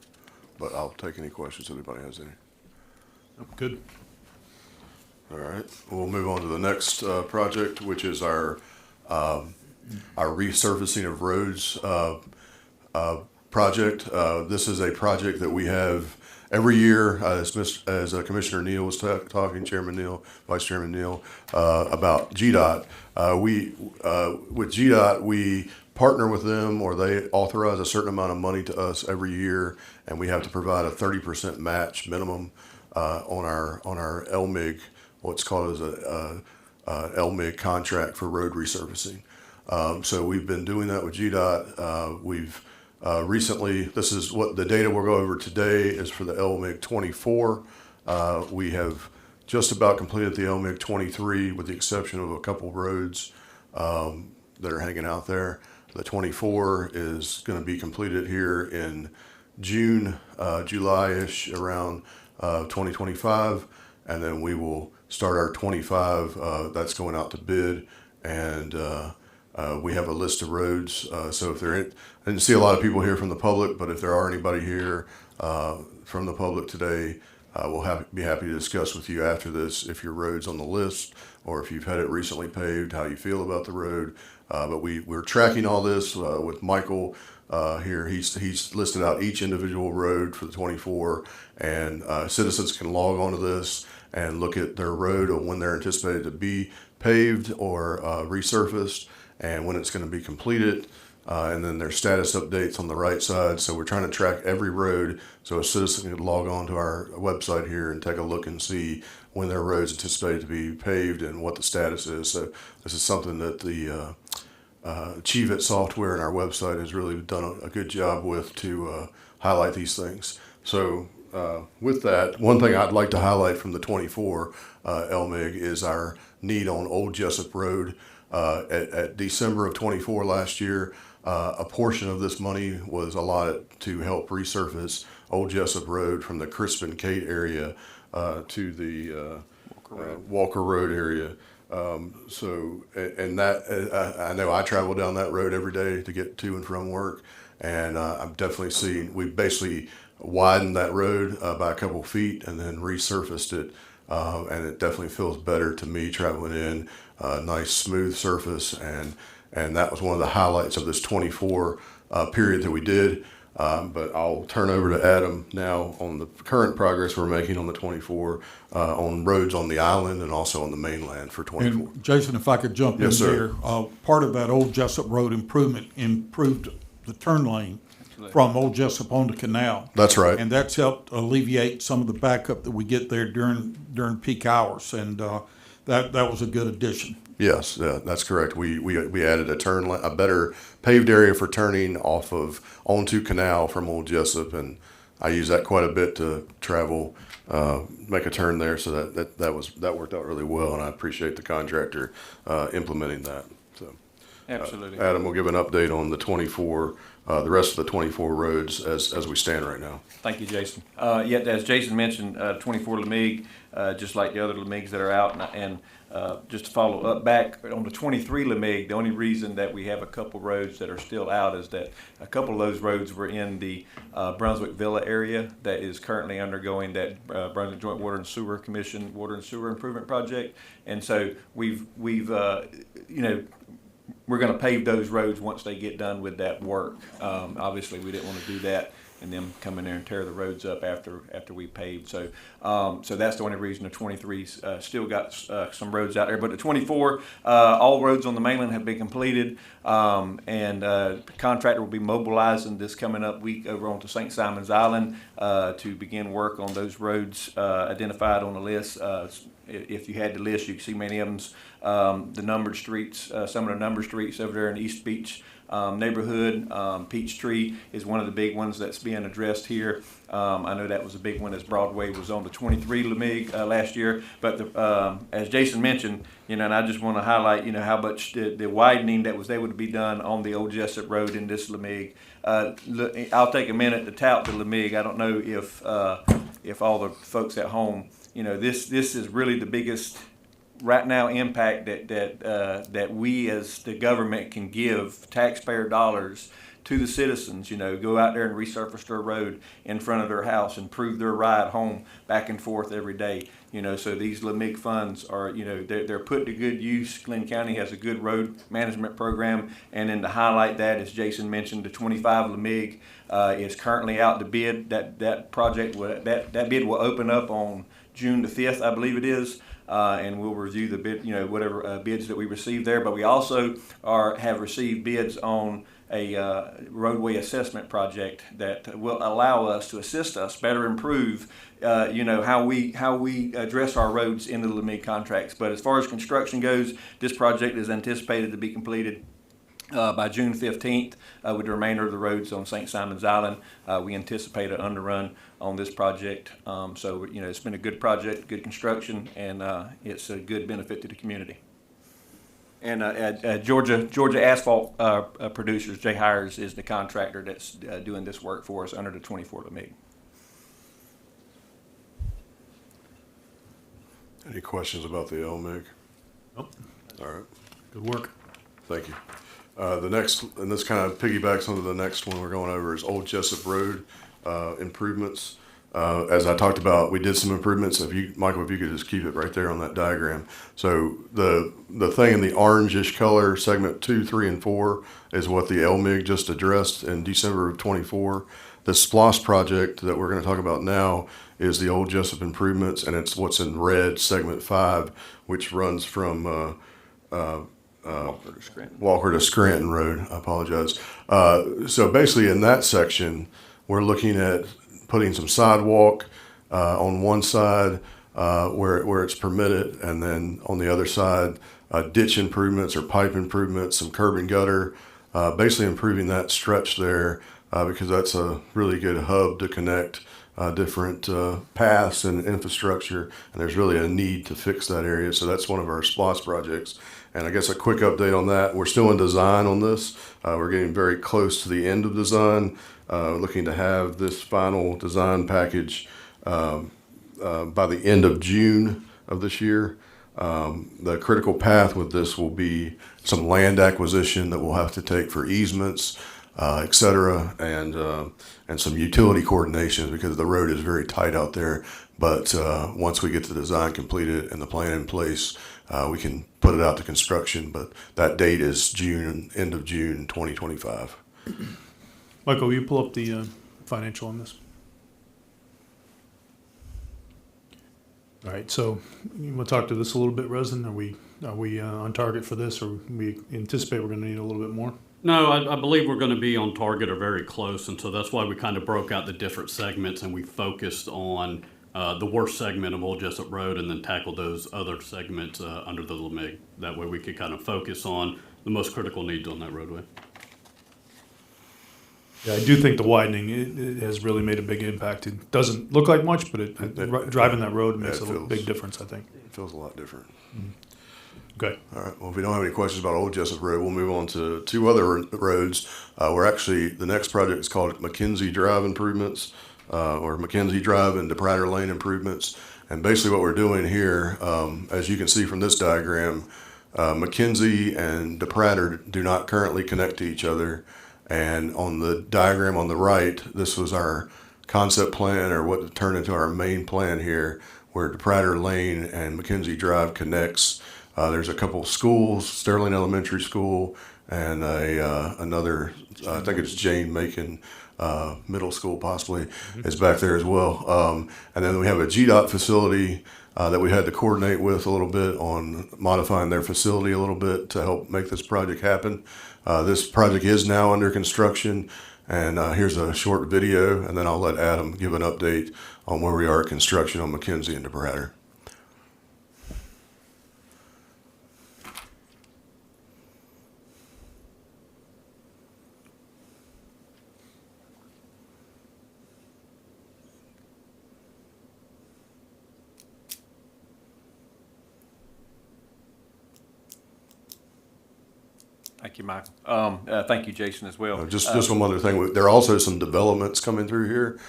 S15: but I'll take any questions if anybody has any.
S1: Good.
S15: All right, we'll move on to the next project, which is our resurfacing of roads project. This is a project that we have every year, as Commissioner Neal was talking, Chairman Neal, Vice Chairman Neal, about GDOT. With GDOT, we partner with them, or they authorize a certain amount of money to us every year, and we have to provide a 30% match minimum on our LMIG, what's called as a LMIG contract for road resurfacing. So we've been doing that with GDOT. We've recently, this is what the data we'll go over today is for the LMIG 24. We have just about completed the LMIG 23 with the exception of a couple roads that are hanging out there. The 24 is going to be completed here in June, July-ish, around 2025, and then we will start our 25. That's going out to bid, and we have a list of roads. So if I didn't see a lot of people here from the public, but if there are anybody here from the public today, we'll be happy to discuss with you after this if your road's on the list or if you've had it recently paved, how you feel about the road. But we're tracking all this with Michael here. He's listed out each individual road for the 24, and citizens can log on to this and look at their road or when they're anticipated to be paved or resurfaced and when it's going to be completed. And then there's status updates on the right side. So we're trying to track every road so a citizen can log on to our website here and take a look and see when their road's anticipated to be paved and what the status is. So this is something that the Achieve It software and our website has really done a good job with to highlight these things. So with that, one thing I'd like to highlight from the 24 LMIG is our need on Old Jessup Road. At December of 24 last year, a portion of this money was allotted to help resurface Old Jessup Road from the Crispin Kate area to the Walker Road area. And that I know I travel down that road every day to get to and from work, and I've definitely seen we basically widened that road by a couple feet and then resurfaced it, and it definitely feels better to me traveling in. Nice smooth surface, and that was one of the highlights of this 24 period that we did. But I'll turn over to Adam now on the current progress we're making on the 24 on roads on the island and also on the mainland for 24.
S2: And Jason, if I could jump in
S15: Yes, sir.
S2: there, part of that Old Jessup Road improved the turn lane from Old Jessup onto Canal.
S15: That's right.
S2: And that's helped alleviate some of the backup that we get there during peak hours, and that was a good addition.
S15: Yes, yeah, that's correct. We added a better paved area for turning onto Canal from Old Jessup, and I use that quite a bit to travel, make a turn there. So that worked out really well, and I appreciate the contractor implementing that. So,
S12: Absolutely.
S15: Adam will give an update on the 24, the rest of the 24 roads as we stand right now.
S12: Thank you, Jason. Yeah, as Jason mentioned, 24 Lemig, just like the other Lemigs that are out, and just to follow up back on the 23 Lemig, the only reason that we have a couple roads that are still out is that a couple of those roads were in the Brunswick Villa area that is currently undergoing that Brunswick Joint Water and Sewer Commission Water and Sewer Improvement Project, and so we've you know, we're going to pave those roads once they get done with that work. Obviously, we didn't want to do that and then come in there and tear the roads up after we paved. So so that's the only reason the 23's still got some roads out there. But the 24, all roads on the mainland have been completed, and the contractor will be mobilizing this coming up week over onto St. Simon's Island to begin work on those roads identified on the list. If you had the list, you can see many of them's the numbered streets, some of the numbered streets over there in East Beach neighborhood. Peachtree is one of the big ones that's being addressed here. I know that was a big one as Broadway was on the 23 Lemig last year. But as Jason mentioned, you know, and I just want to highlight, you know, how much the widening that was able to be done on the Old Jessup Road in this Lemig. I'll take a minute to tout the Lemig. I don't know if all the folks at home, you know, this is really the biggest right now impact that we as the government can give taxpayer dollars to the citizens. You know, go out there and resurface their road in front of their house, improve their ride home back and forth every day. You know, so these LMIG funds are, you know, they're put to good use. Glenn County has a good road management program, and then to highlight that, as Jason mentioned, the 25 LMIG is currently out to bid. That project that bid will open up on June the 5th, I believe it is. And we'll review the bid, you know, whatever bids that we receive there. But we also have received bids on a roadway assessment project that will allow us to assist us better improve, you know, how we address our roads in the LMIG contracts. But as far as construction goes, this project is anticipated to be completed by June 15th with the remainder of the roads on St. Simon's Island. We anticipate an underrun on this project. So, you know, it's been a good project, good construction, and it's a good benefit to the community. And Georgia Asphalt Producers, Jay Hires, is the contractor that's doing this work for us under the 24 LMIG.
S15: Any questions about the LMIG?
S1: Nope.
S15: All right.
S1: Good work.
S15: Thank you. The next, and this kind of piggybacks onto the next one we're going over, is Old Jessup Road improvements. As I talked about, we did some improvements. Michael, if you could just keep it right there on that diagram. So the thing in the orangish color, segment 2, 3, and 4, is what the LMIG just addressed in December of 24. The SPLOS project that we're going to talk about now is the Old Jessup improvements, and it's what's in red, segment 5, which runs from Walker to Scranton Road. I apologize. So basically in that section, we're looking at putting some sidewalk on one side where it's permitted, and then on the other side, ditch improvements or pipe improvements, some curb and gutter, basically improving that stretch there because that's a really good hub to connect different paths and infrastructure, and there's really a need to fix that area. So that's one of our SPLOS projects. And I guess a quick update on that. We're still in design on this. We're getting very close to the end of design, looking to have this final design package by the end of June of this year. The critical path with this will be some land acquisition that we'll have to take for easements, et cetera, and some utility coordination because the road is very tight out there. But once we get the design completed and the plan in place, we can put it out to construction. But that date is June, end of June 2025.
S1: Michael, will you pull up the financial on this? All right, so we'll talk to this a little bit, Resin. Are we on target for this, or we anticipate we're going to need a little bit more?
S7: No, I believe we're going to be on target or very close, and so that's why we kind of broke out the different segments and we focused on the worst segment of Old Jessup Road and then tackled those other segments under the LMIG. That way we could kind of focus on the most critical needs on that roadway.
S1: Yeah, I do think the widening it has really made a big impact. It doesn't look like much, but driving that road makes a big difference, I think.
S15: It feels a lot different.
S1: Mm-hmm. Okay.
S15: All right. Well, if we don't have any questions about Old Jessup Road, we'll move on to two other roads. We're actually, the next project is called McKenzie Drive Improvements, or McKenzie Drive and DePrater Lane Improvements. And basically what we're doing here, as you can see from this diagram, McKenzie and DePrater do not currently connect to each other. And on the diagram on the right, this was our concept plan, or what turned into our main plan here, where DePrater Lane and McKenzie Drive connects. There's a couple schools, Sterling Elementary School and another, I think it's Jane Macon Middle School possibly, is back there as well. And then we have a GDOT facility that we had to coordinate with a little bit on modifying their facility a little bit to help make this project happen. This project is now under construction, and here's a short video, and then I'll let Adam give an update on where we are at construction on McKenzie and DePrater.
S12: Thank you, Michael. Thank you, Jason, as well.
S15: Just one other thing. There are also some developments coming through here.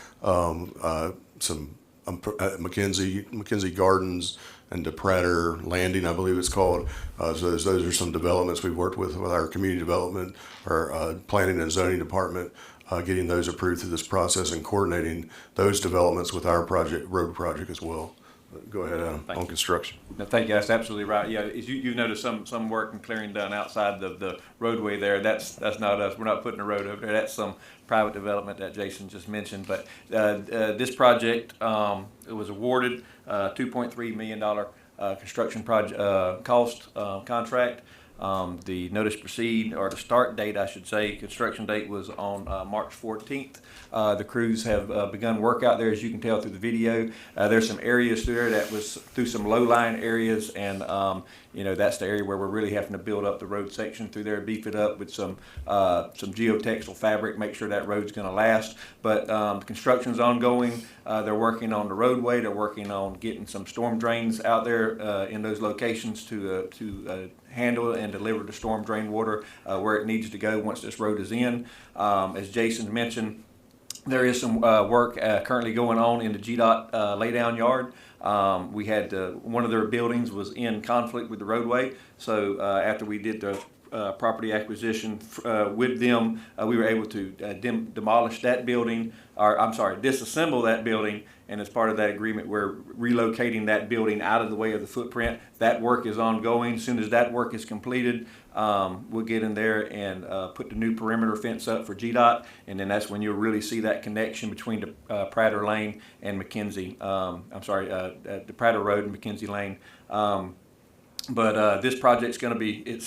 S15: McKenzie Gardens and DePrater Landing, I believe it's called. So those are some developments we've worked with our community development, our planning and zoning department, getting those approved through this process and coordinating those developments with our road project as well. Go ahead, Adam, on construction.
S12: No, thank you. That's absolutely right. Yeah, as you've noticed some work and clearing done outside the roadway there. That's not us. We're not putting a road over there. That's some private development that Jason just mentioned. But this project, it was awarded $2.3 million construction project cost contract. The notice to proceed, or the start date, I should say, construction date was on March 14th. The crews have begun work out there, as you can tell through the video. There's some areas through there that was through some low-lying areas, and that's the area where we're really having to build up the road section through there, beef it up with some geotextile fabric, make sure that road's going to last. But construction's ongoing. They're working on the roadway. They're working on getting some storm drains out there in those locations to handle and deliver the storm drain water where it needs to go once this road is in. As Jason mentioned, there is some work currently going on in the GDOT laydown yard. We had one of their buildings was in conflict with the roadway, so after we did the property acquisition with them, we were able to demolish that building, or I'm sorry, disassemble that building, and as part of that agreement, we're relocating that building out of the way of the footprint. That work is ongoing. As soon as that work is completed, we'll get in there and put the new perimeter fence up for GDOT, and then that's when you'll really see that connection between the Prater Lane and McKenzie. The Prater Road and McKenzie Lane. But this project's going to be,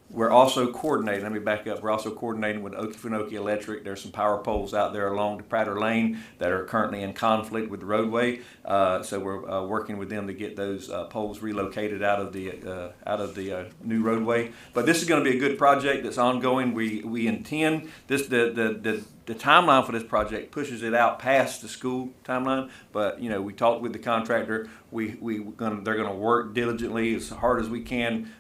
S12: we're also coordinating, let me back up, we're also coordinating with Okefenokee Electric. There's some power poles out there along the Prater Lane that are currently in conflict with the roadway. So we're working with them to get those poles relocated out of the new roadway. But this is going to be a good project that's ongoing. We intend this, the timeline for this project pushes it out past the school timeline, but we talked with the contractor. They're gonna work diligently as hard as we can,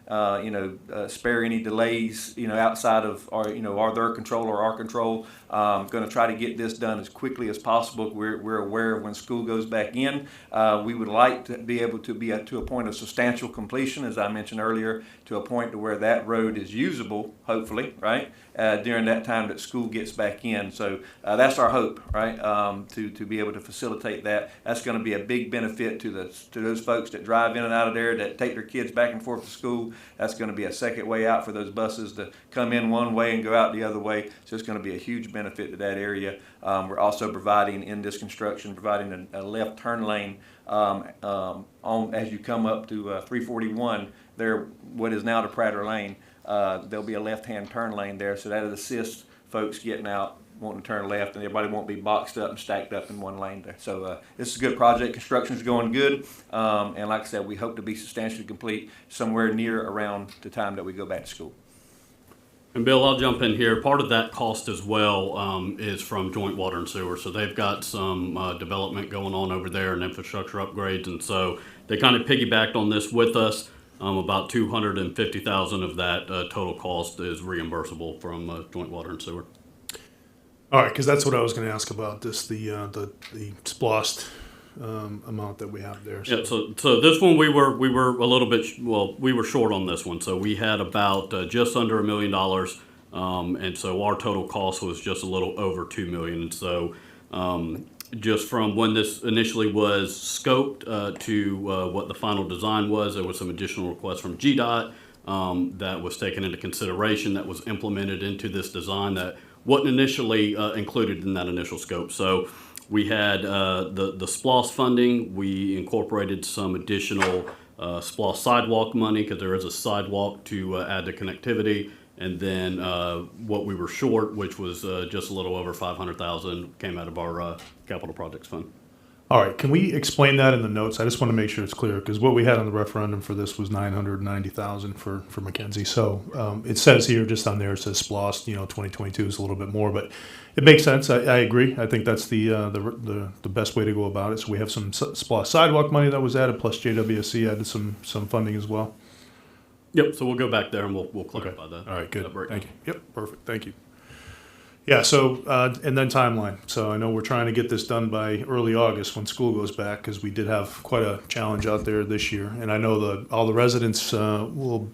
S12: spare any delays, outside of our their control or our control. Going to try to get this done as quickly as possible. We're aware of when school goes back in. We would like to be able to be to a point of substantial completion, as I mentioned earlier, to a point to where that road is usable, hopefully, right, during that time that school gets back in. So that's our hope, right, to be able to facilitate that. That's going to be a big benefit to those folks that drive in and out of there, that take their kids back and forth to school. That's going to be a second way out for those buses to come in one way and go out the other way. So it's going to be a huge benefit to that area. We're also providing, in this construction, providing a left turn lane on as you come up to 341 there, what is now the Prater Lane. There'll be a left-hand turn lane there, so that'll assist folks getting out, wanting to turn left, and everybody won't be boxed up and stacked up in one lane there. So this is a good project. Construction's going good, and like I said, we hope to be substantially complete somewhere near around the time that we go back to school.
S7: And Bill, I'll jump in here. Part of that cost as well is from Joint Water and Sewer. So they've got some development going on over there and infrastructure upgrades. And so they kind of piggybacked on this with us. About 250,000 of that total cost is reimbursable from joint water and sewer.
S1: All right, because that's what I was going to ask about, the splost amount that we have there.
S7: Yeah, so this one we were a little bit we were short on this one. So we had about just under $1 million, and so our total cost was just a little over $2 million. And so just from when this initially was scoped to what the final design was, there was some additional requests from GDOT that was taken into consideration, that was implemented into this design that wasn't initially included in that initial scope. So we had the SPLOST funding. We incorporated some additional SPLOST sidewalk money because there is a sidewalk to add to connectivity. And then what we were short, which was just a little over 500,000, came out of our capital projects fund.
S1: All right, can we explain that in the notes? I just want to make sure it's clear, because what we had on the referendum for this was 990,000 for Mackenzie. So it says here, just on there, it says SPLOST, 2022 is a little bit more, but it makes sense. I agree. I think that's the best way to go about it. So we have some SPLOST sidewalk money that was added, plus JWSC added some funding as well.
S7: Yep, so we'll go back there and we'll clarify that.
S1: All right, good. Thank you. Yep, perfect. Thank you. Yeah, so, and then timeline. So I know we're trying to get this done by early August when school goes back, because we did have quite a challenge out there this year. And I know all the residents this will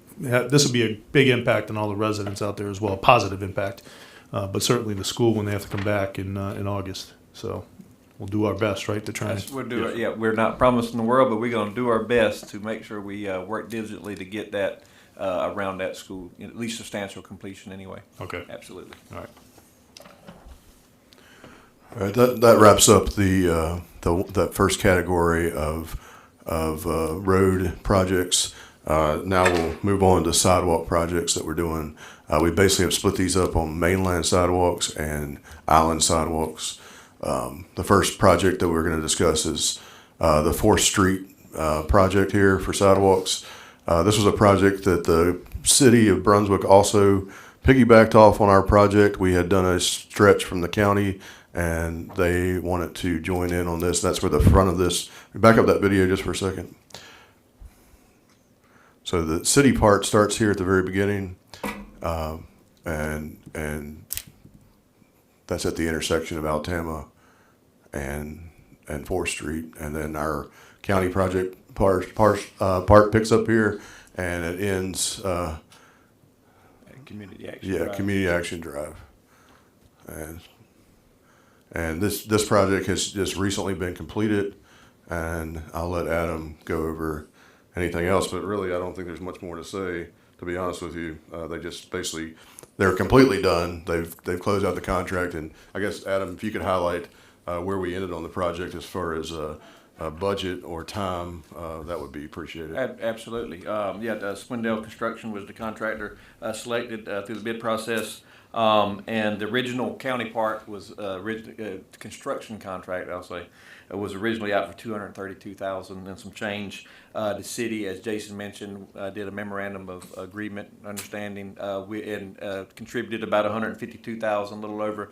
S1: be a big impact on all the residents out there as well, a positive impact. But certainly the school when they have to come back in August. So we'll do our best, right, to try and.
S12: We'll do it. Yeah, we're not promising the world, but we're going to do our best to make sure we work diligently to get that around that school, at least substantial completion anyway.
S1: Okay.
S12: Absolutely.
S1: All right.
S15: All right, that wraps up that first category of road projects. Now we'll move on to sidewalk projects that we're doing. We basically have split these up on mainland sidewalks and island sidewalks. The first project that we're going to discuss is the 4th Street project here for sidewalks. This was a project that the city of Brunswick also piggybacked off on our project. We had done a stretch from the county, and they wanted to join in on this. That's where the front of this. Back up that video just for a second. So the city part starts here at the very beginning, and that's at the intersection of Altama and 4th Street, and then our county project part picks up here, and it ends.
S12: Community Action.
S15: Yeah,
S12: Drive.
S15: Community Action Drive, and this project has just recently been completed, and I'll let Adam go over anything else. But really, I don't think there's much more to say. To be honest with you, they just basically they're completely done. They've closed out the contract, and I guess Adam, if you could highlight where we ended on the project as far as budget or time, that would be appreciated.
S12: Absolutely. Swindell Construction was the contractor selected through the bid process. And the original county part was construction contract, I'll say, was originally out for $232,000 and some change. The city, as Jason mentioned, did a memorandum of agreement, understanding, and contributed about $152,000, a little over,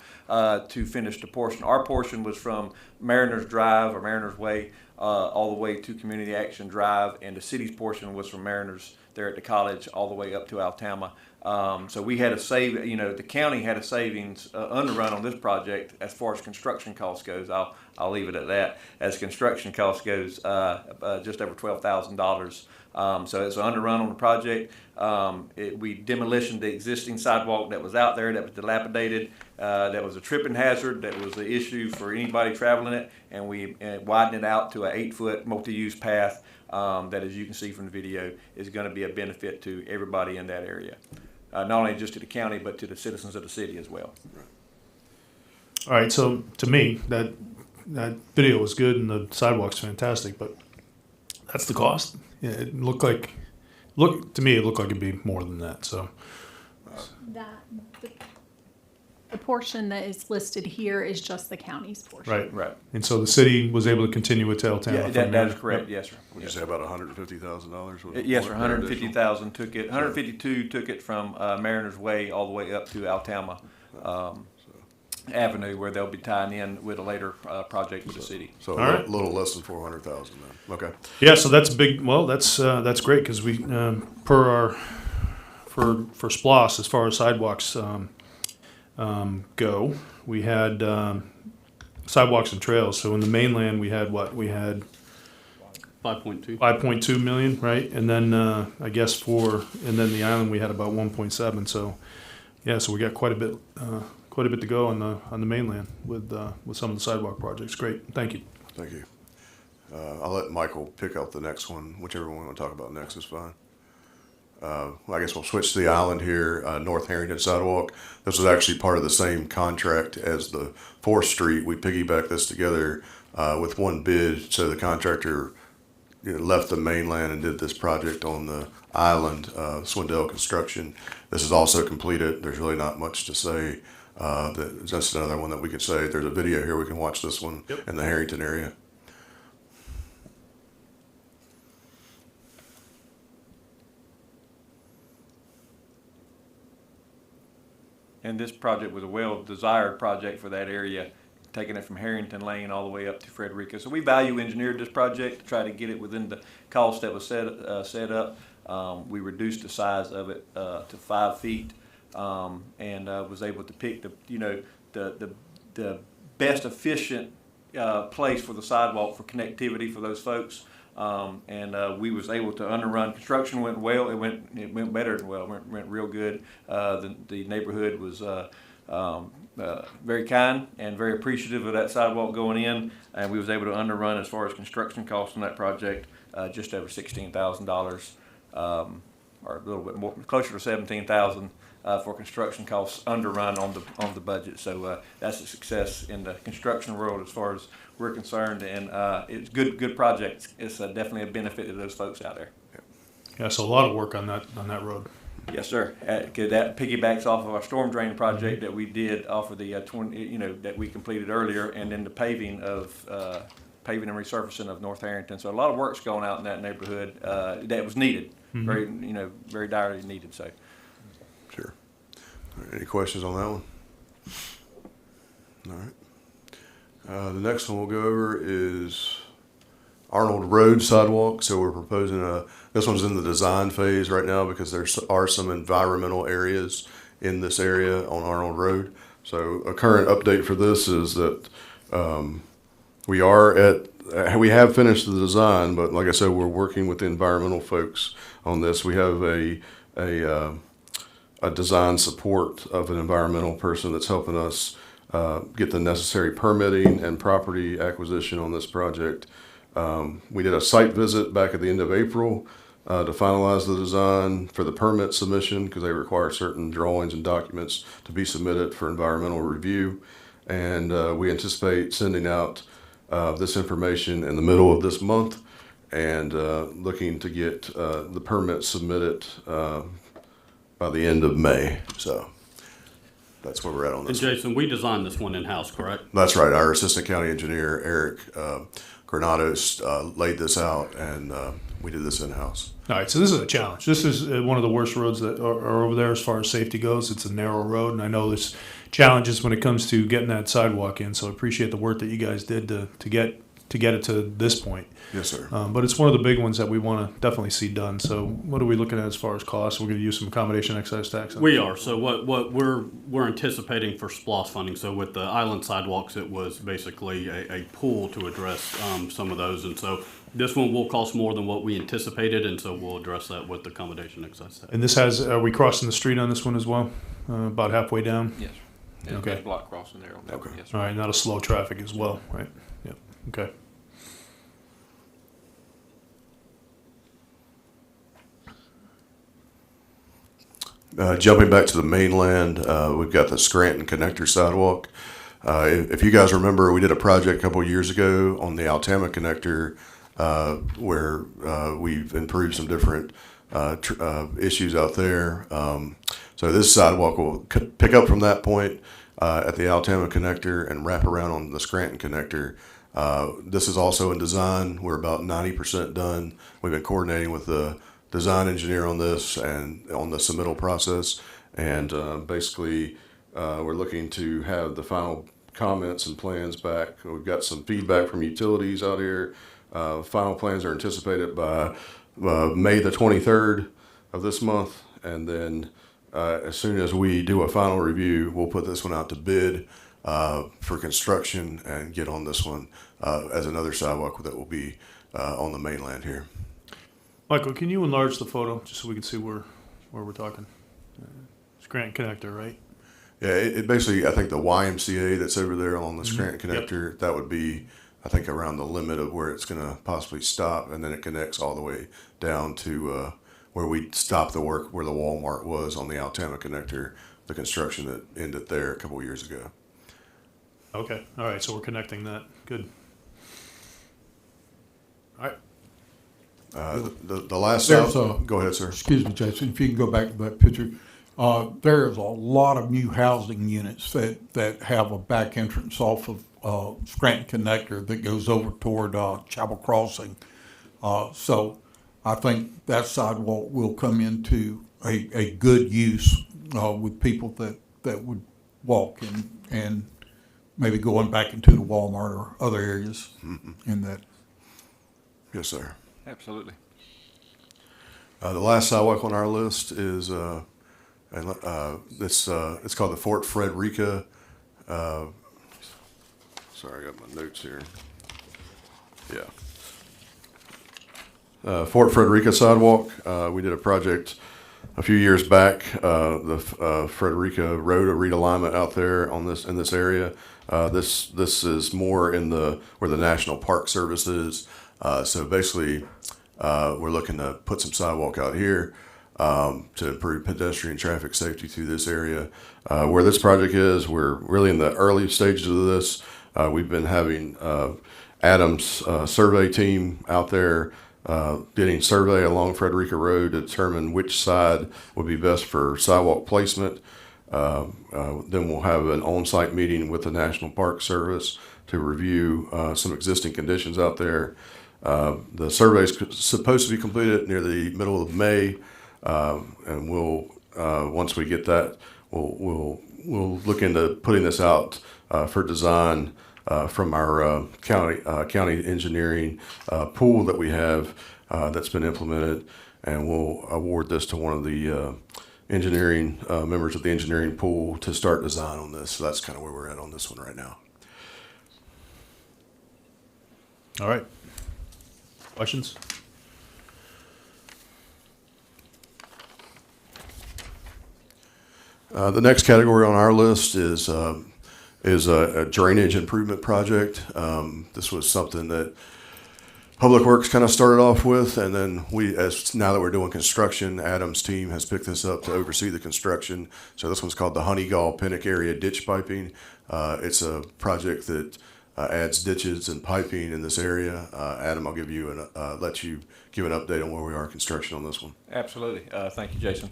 S12: to finish the portion. Our portion was from Mariners Drive or Mariners Way all the way to Community Action Drive, and the city's portion was from Mariners there at the college all the way up to Altama. So we had the county had a savings underrun on this project as far as construction cost goes. I'll leave it at that. As construction cost goes, just over $12,000. So it's an underrun on the project. We demolitioned the existing sidewalk that was out there that was dilapidated, that was a tripping hazard, that was an issue for anybody traveling it, and we widened it out to an 8-foot multi-use path that, as you can see from the video, is going to be a benefit to everybody in that area. Not only just to the county, but to the citizens of the city as well.
S1: All right, so to me, that video was good and the sidewalk's fantastic, but that's the cost. Yeah, it looked like it'd be more than that. So
S6: the portion that is listed here is just the county's portion.
S12: Right.
S1: And so the city was able to continue with Altama.
S12: Yeah, that is correct. Yes, sir.
S15: Would you say about $150,000?
S12: Yes, sir. $150,000 took it. 152 took it from Mariners Way all the way up to Altama. avenue where they'll be tying in with a later project with the city.
S15: So
S1: All
S15: a
S1: right.
S15: little less than 400,000 then. Okay.
S1: Yeah, so that's big. Well, that's great because we per our for SPLOS as far as sidewalks go, we had sidewalks and trails. So in the mainland, we had what? We had
S7: 5.2.
S1: 5.2 million, right? And then I guess and then the island we had about 1.7. So yeah, so we got quite a bit to go on the mainland with some of the sidewalk projects. Great, thank you.
S15: Thank you. I'll let Michael pick up the next one. Whichever one we want to talk about next is fine. Well, I guess we'll switch to the island here, North Harrington sidewalk. This was actually part of the same contract as the 4th Street. We piggybacked this together with one bid, so the contractor left the mainland and did this project on the island, Swindell Construction. This is also completed. There's really not much to say. That's just another one that we could say. There's a video here. We can watch this one in the Harrington area.
S12: And this project was a well-desired project for that area, taking it from Harrington Lane all the way up to Frederica. So we value engineered this project to try to get it within the cost that was set up. We reduced the size of it to 5 feet, and was able to pick the best efficient place for the sidewalk for connectivity for those folks. We was able to underrun. Construction went well. It went better than well. It went real good. The neighborhood was very kind and very appreciative of that sidewalk going in, and we was able to underrun as far as construction costs on that project, just over $16,000, or a little bit more, closer to $17,000 for construction costs underrun on the budget. So that's a success in the construction world as far as we're concerned, and it's good project. It's definitely a benefit to those folks out there.
S1: Yeah, so a lot of work on that road.
S12: Yes, sir. That piggybacks off of our storm drain project that we did off of the that we completed earlier, and then the paving and resurfacing of North Harrington. So a lot of work's going out in that neighborhood that was needed, very direly needed. So.
S15: Sure. All right, any questions on that one? All right. The next one we'll go over is Arnold Road sidewalk. So we're proposing this one's in the design phase right now because there are some environmental areas in this area on Arnold Road. So a current update for this is that we have finished the design, but like I said, we're working with the environmental folks on this. We have a design support of an environmental person that's helping us get the necessary permitting and property acquisition on this project. We did a site visit back at the end of April to finalize the design for the permit submission because they require certain drawings and documents to be submitted for environmental review. And we anticipate sending out this information in the middle of this month and looking to get the permit submitted by the end of May. So that's where we're at on this.
S7: And Jason, we designed this one in-house, correct?
S15: That's right. Our assistant county engineer, Eric Granados, laid this out, and we did this in-house.
S1: All right, so this is a challenge. This is one of the worst roads that are over there as far as safety goes. It's a narrow road, and I know there's challenges when it comes to getting that sidewalk in, so I appreciate the work that you guys did to get it to this point.
S15: Yes, sir.
S1: But it's one of the big ones that we want to definitely see done. So what are we looking at as far as costs? We're going to use some accommodation excise tax.
S7: We are. So what we're anticipating for SPLOS funding. So with the island sidewalks, it was basically a pool to address some of those. And so this one will cost more than what we anticipated, and so we'll address that with the accommodation excise tax.
S1: And this are we crossing the street on this one as well? About halfway down?
S12: Yes.
S1: Okay.
S12: Block crossing there on that one. Yes, sir.
S1: All right, not a slow traffic as well, right? Yep. Okay.
S15: Jumping back to the mainland, we've got the Scranton Connector sidewalk. If you guys remember, we did a project a couple of years ago on the Altama Connector where we've improved some different issues out there. So this sidewalk will pick up from that point at the Altama Connector and wrap around on the Scranton Connector. This is also in design. We're about 90% done. We've been coordinating with the design engineer on this and on the submittal process, and basically We're looking to have the final comments and plans back. We've got some feedback from utilities out here. Final plans are anticipated by May the 23rd of this month. And then as soon as we do a final review, we'll put this one out to bid for construction and get on this one as another sidewalk that will be on the mainland here.
S1: Michael, can you enlarge the photo just so we can see where we're talking? It's Grant Connector, right?
S15: Yeah, it basically, I think the YMCA that's over there on the Scranton
S1: Yep.
S15: connector, that would be, I think, around the limit of where it's going to possibly stop, and then it connects all the way down to where we stopped the work where the Walmart was on the Altama connector, the construction that ended there a couple of years ago.
S1: Okay, all right, so we're connecting that. Good. All right.
S15: The last
S2: There's
S15: go ahead, sir.
S2: Excuse me, Jason, if you can go back to that picture. There's a lot of new housing units that have a back entrance off of Scranton Connector that goes over toward Chapel Crossing. So I think that sidewalk will come into a good use with people that would walk and maybe going back into the Walmart or other areas in that.
S15: Yes, sir.
S12: Absolutely.
S15: The last sidewalk on our list is it's called the Fort Frederica. Sorry, I got my notes here. Yeah. Fort Frederica sidewalk. We did a project a few years back. The Frederica Road, a realignment out there in this area. This is more in where the National Park Service is. So basically, we're looking to put some sidewalk out here to improve pedestrian traffic safety through this area. Where this project is, we're really in the early stages of this. We've been having Adam's survey team out there getting survey along Frederica Road to determine which side would be best for sidewalk placement. Then we'll have an on-site meeting with the National Park Service to review some existing conditions out there. The survey is supposed to be completed near the middle of May, and we'll once we get that, we'll look into putting this out for design from our county engineering pool that we have that's been implemented, and we'll award this to one of the engineering members of the engineering pool to start design on this. So that's kind of where we're at on this one right now.
S1: All right. Questions?
S15: The next category on our list is a drainage improvement project. This was something that Public Works kind of started off with, and then now that we're doing construction, Adam's team has picked this up to oversee the construction. So this one's called the Honeygall Pinnock Area Ditch Piping. It's a project that adds ditches and piping in this area. Adam, I'll let you give an update on where we are in construction on this one.
S12: Absolutely. Thank you, Jason.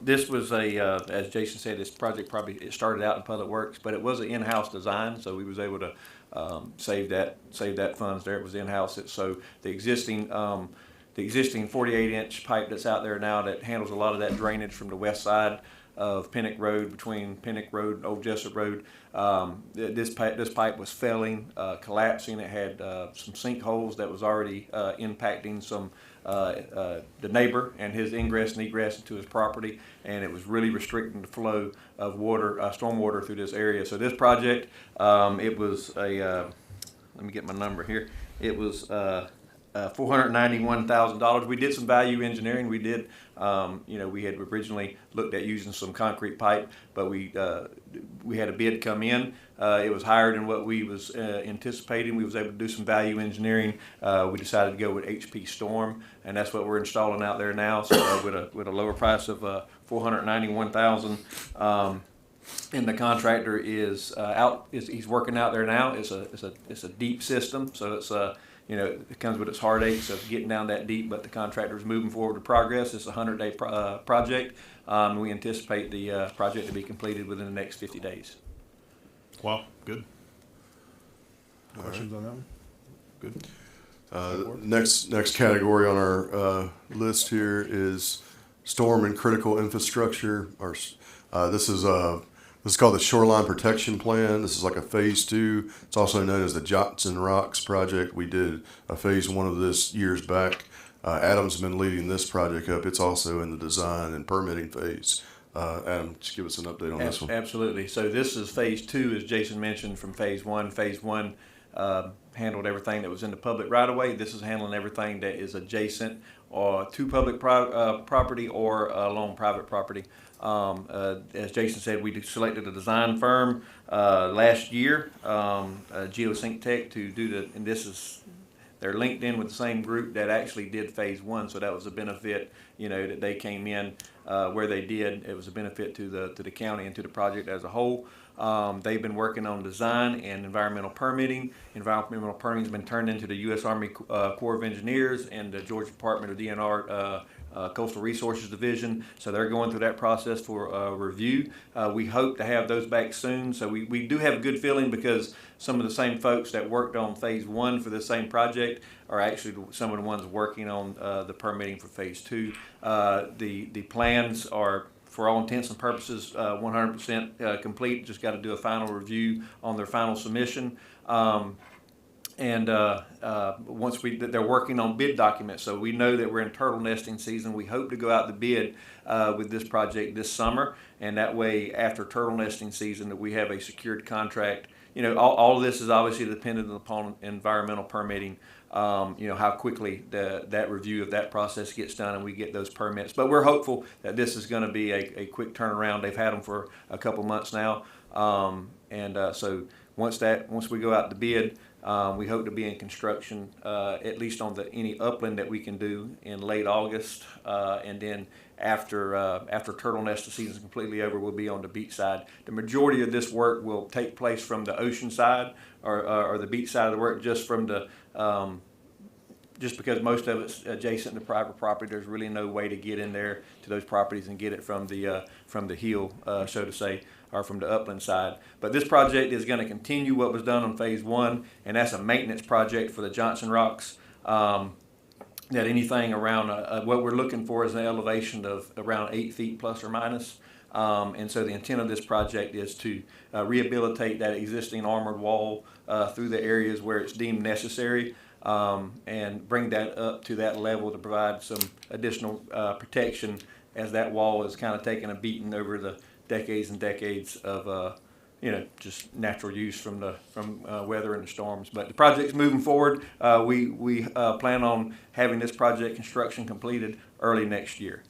S12: This was as Jason said, this project it started out in Public Works, but it was an in-house design, so we was able to save that funds there. It was in-house. So the existing 48-inch pipe that's out there now that handles a lot of that drainage from the west side of Pinnock Road, between Pinnock Road and Old Jessup Road. This pipe was failing, collapsing. It had some sinkholes that was already impacting the neighbor and his ingress and egress into his property, and it was really restricting the flow of water, stormwater through this area. So this project, it was let me get my number here. It was $491,000. We did some value engineering. We did, we had originally looked at using some concrete pipe, but we had a bid come in. It was higher than what we was anticipating. We was able to do some value engineering. We decided to go with HP Storm, and that's what we're installing out there now. So with a lower price of $491,000. And the contractor is he's working out there now. It's a deep system, so it's it comes with its heartaches of getting down that deep, but the contractor is moving forward with progress. It's a 100-day project. We anticipate the project to be completed within the next 50 days.
S1: Wow, good. Questions on that one? Good.
S15: Next category on our list here is storm and critical infrastructure. This is This is called the Shoreline Protection Plan. This is like a phase 2. It's also known as the Johnson Rocks Project. We did a phase 1 of this years back. Adam's been leading this project up. It's also in the design and permitting phase. Adam, just give us an update on this one.
S12: Absolutely. So this is phase 2, as Jason mentioned, from phase 1. Phase 1 handled everything that was in the public right of way. This is handling everything that is adjacent or to public property or along private property. As Jason said, we selected a design firm last year, Geosync Tech, to do the, and this is, they're linked in with the same group that actually did phase 1, so that was a benefit, you know, that they came in where they did. It was a benefit to the county and to the project as a whole. They've been working on design and environmental permitting. Environmental permitting has been turned into the U.S. Army Corps of Engineers and the Georgia Department of DNR Coastal Resources Division. So they're going through that process for review. We hope to have those back soon. So we do have a good feeling because some of the same folks that worked on phase 1 for this same project are actually some of the ones working on the permitting for phase 2. The plans are, for all intents and purposes, 100% complete. Just got to do a final review on their final submission. Once they're working on bid documents, so we know that we're in turtle nesting season. We hope to go out to bid with this project this summer, and that way, after turtle nesting season, that we have a secured contract. You know, all of this is obviously dependent upon environmental permitting. You know, how quickly that review of that process gets done and we get those permits. But we're hopeful that this is going to be a quick turnaround. They've had them for a couple months now, so once we go out to bid, we hope to be in construction at least on any upland that we can do in late August, and then after turtle nesting season is completely over, we'll be on the beach side. The majority of this work will take place from the ocean side or the beach side of the work, just from the just because most of it's adjacent to private property. There's really no way to get in there to those properties and get it from the hill, so to say, or from the upland side. But this project is going to continue what was done on phase 1, and that's a maintenance project for the Johnson Rocks. That anything around what we're looking for is an elevation of around 8 feet plus or minus. And so the intent of this project is to rehabilitate that existing armored wall through the areas where it's deemed necessary, and bring that up to that level to provide some additional protection as that wall is kind of taking a beating over the decades and decades of you know, just natural use from weather and the storms. But the project's moving forward. We plan on having this project construction completed early next year.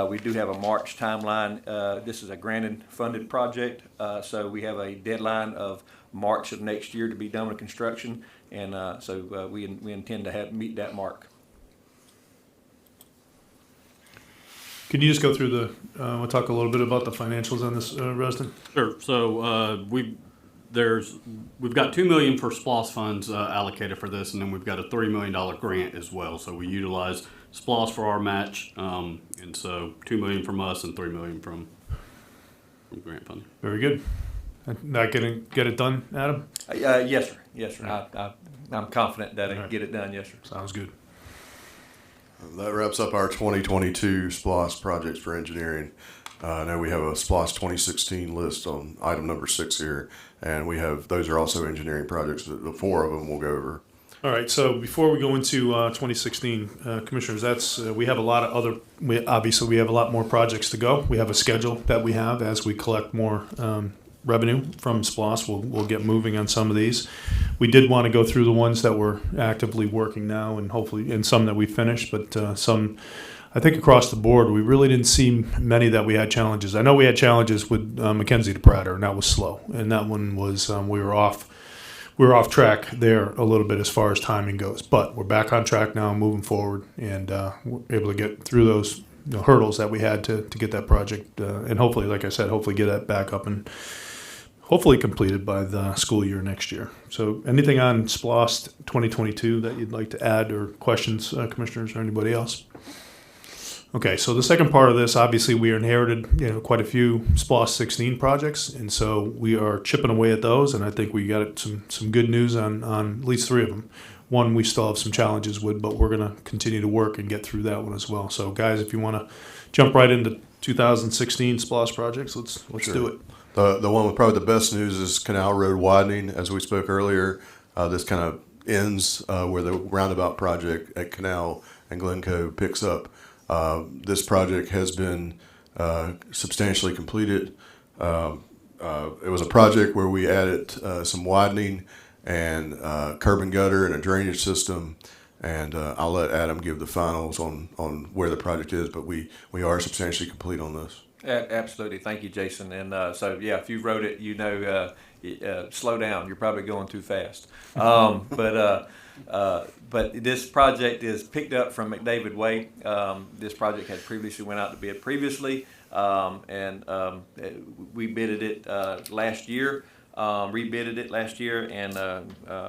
S12: We do have a March timeline. This is a granted funded project, so we have a deadline of March of next year to be done with construction, and so we intend to meet that mark.
S1: Can you just go through we'll talk a little bit about the financials on this, Rustin?
S7: Sure. So we've got $2 million for SPLOST funds allocated for this, and then we've got a $3 million grant as well. So we utilize SPLOST for our match, and so $2 million from us and $3 million from grant funding.
S1: Very good. Not gonna get it done, Adam?
S12: Yes, sir. Yes, sir. I'm confident that I can get it done. Yes, sir.
S1: Sounds good.
S15: That wraps up our 2022 SPLOST projects for engineering. Now we have a SPLOST 2016 list on item number 6 here, and those are also engineering projects. The 4 of them we'll go over.
S1: All right. So before we go into 2016, commissioners, we have a lot of obviously we have a lot more projects to go. We have a schedule that we have as we collect more revenue from SPLOST. We'll get moving on some of these. We did want to go through the ones that we're actively working now, and hopefully, and some that we finished, but some, I think across the board, we really didn't see many that we had challenges. I know we had challenges with Mackenzie to Prater, and that was slow, and that one was we were off track there a little bit as far as timing goes, but we're back on track now, moving forward, and we're able to get through those hurdles that we had to get that project, and hopefully, like I said, hopefully get that back up and hopefully completed by the school year next year. So anything on SPLOST 2022 that you'd like to add, or questions, commissioners, or anybody else? Okay, so the second part of this, obviously we inherited quite a few SPLOST 16 projects, and so we are chipping away at those, and I think we got some good news on at least 3 of them. One we still have some challenges with, but we're going to continue to work and get through that one as well. So guys, if you want to jump right into 2016 SPLOST projects, let's
S15: Sure.
S1: do it.
S15: The one with probably the best news is Canal Road widening. As we spoke earlier, this kind of ends where the roundabout project at Canal and Glencoe picks up. This project has been substantially completed. It was a project where we added some widening and curb and gutter and a drainage system. And I'll let Adam give the finals on where the project is, but we are substantially complete on this.
S12: Absolutely. Thank you, Jason. And so, yeah, if you wrote it, you know, slow down. You're probably going too fast. But this project is picked up from McDavid Way. This project had previously went out to bid previously, and we bidded it last year, rebidded it last year, and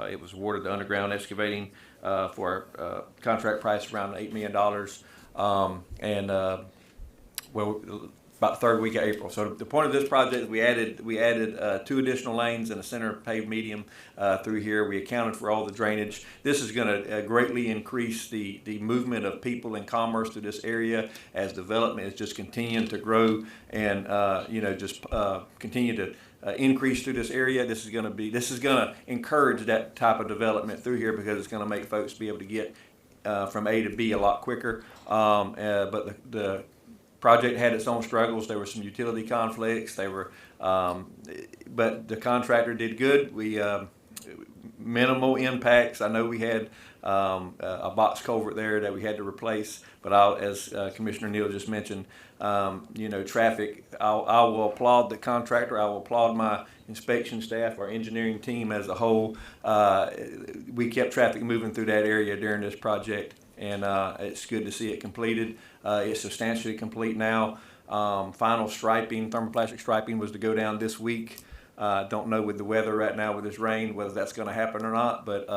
S12: it was awarded to Underground Excavating for a contract price around $8 million. Well, about the third week of April. So the point of this project is we added 2 additional lanes and a center paved medium through here. We accounted for all the drainage. This is going to greatly increase the movement of people and commerce to this area as development is just continuing to grow and just continue to increase through this area. This is going to encourage that type of development through here because it's going to make folks be able to get from A to B a lot quicker. But the project had its own struggles. There were some utility conflicts. But the contractor did good. We minimal impacts. I know we had a box culvert there that we had to replace, but as Commissioner Neal just mentioned, traffic. I will applaud the contractor. I will applaud my inspection staff, our engineering team as a whole. We kept traffic moving through that area during this project, and it's good to see it completed. It's substantially complete now. Final striping, thermoplastic striping, was to go down this week. Don't know with the weather right now with this rain whether that's going to happen or not, but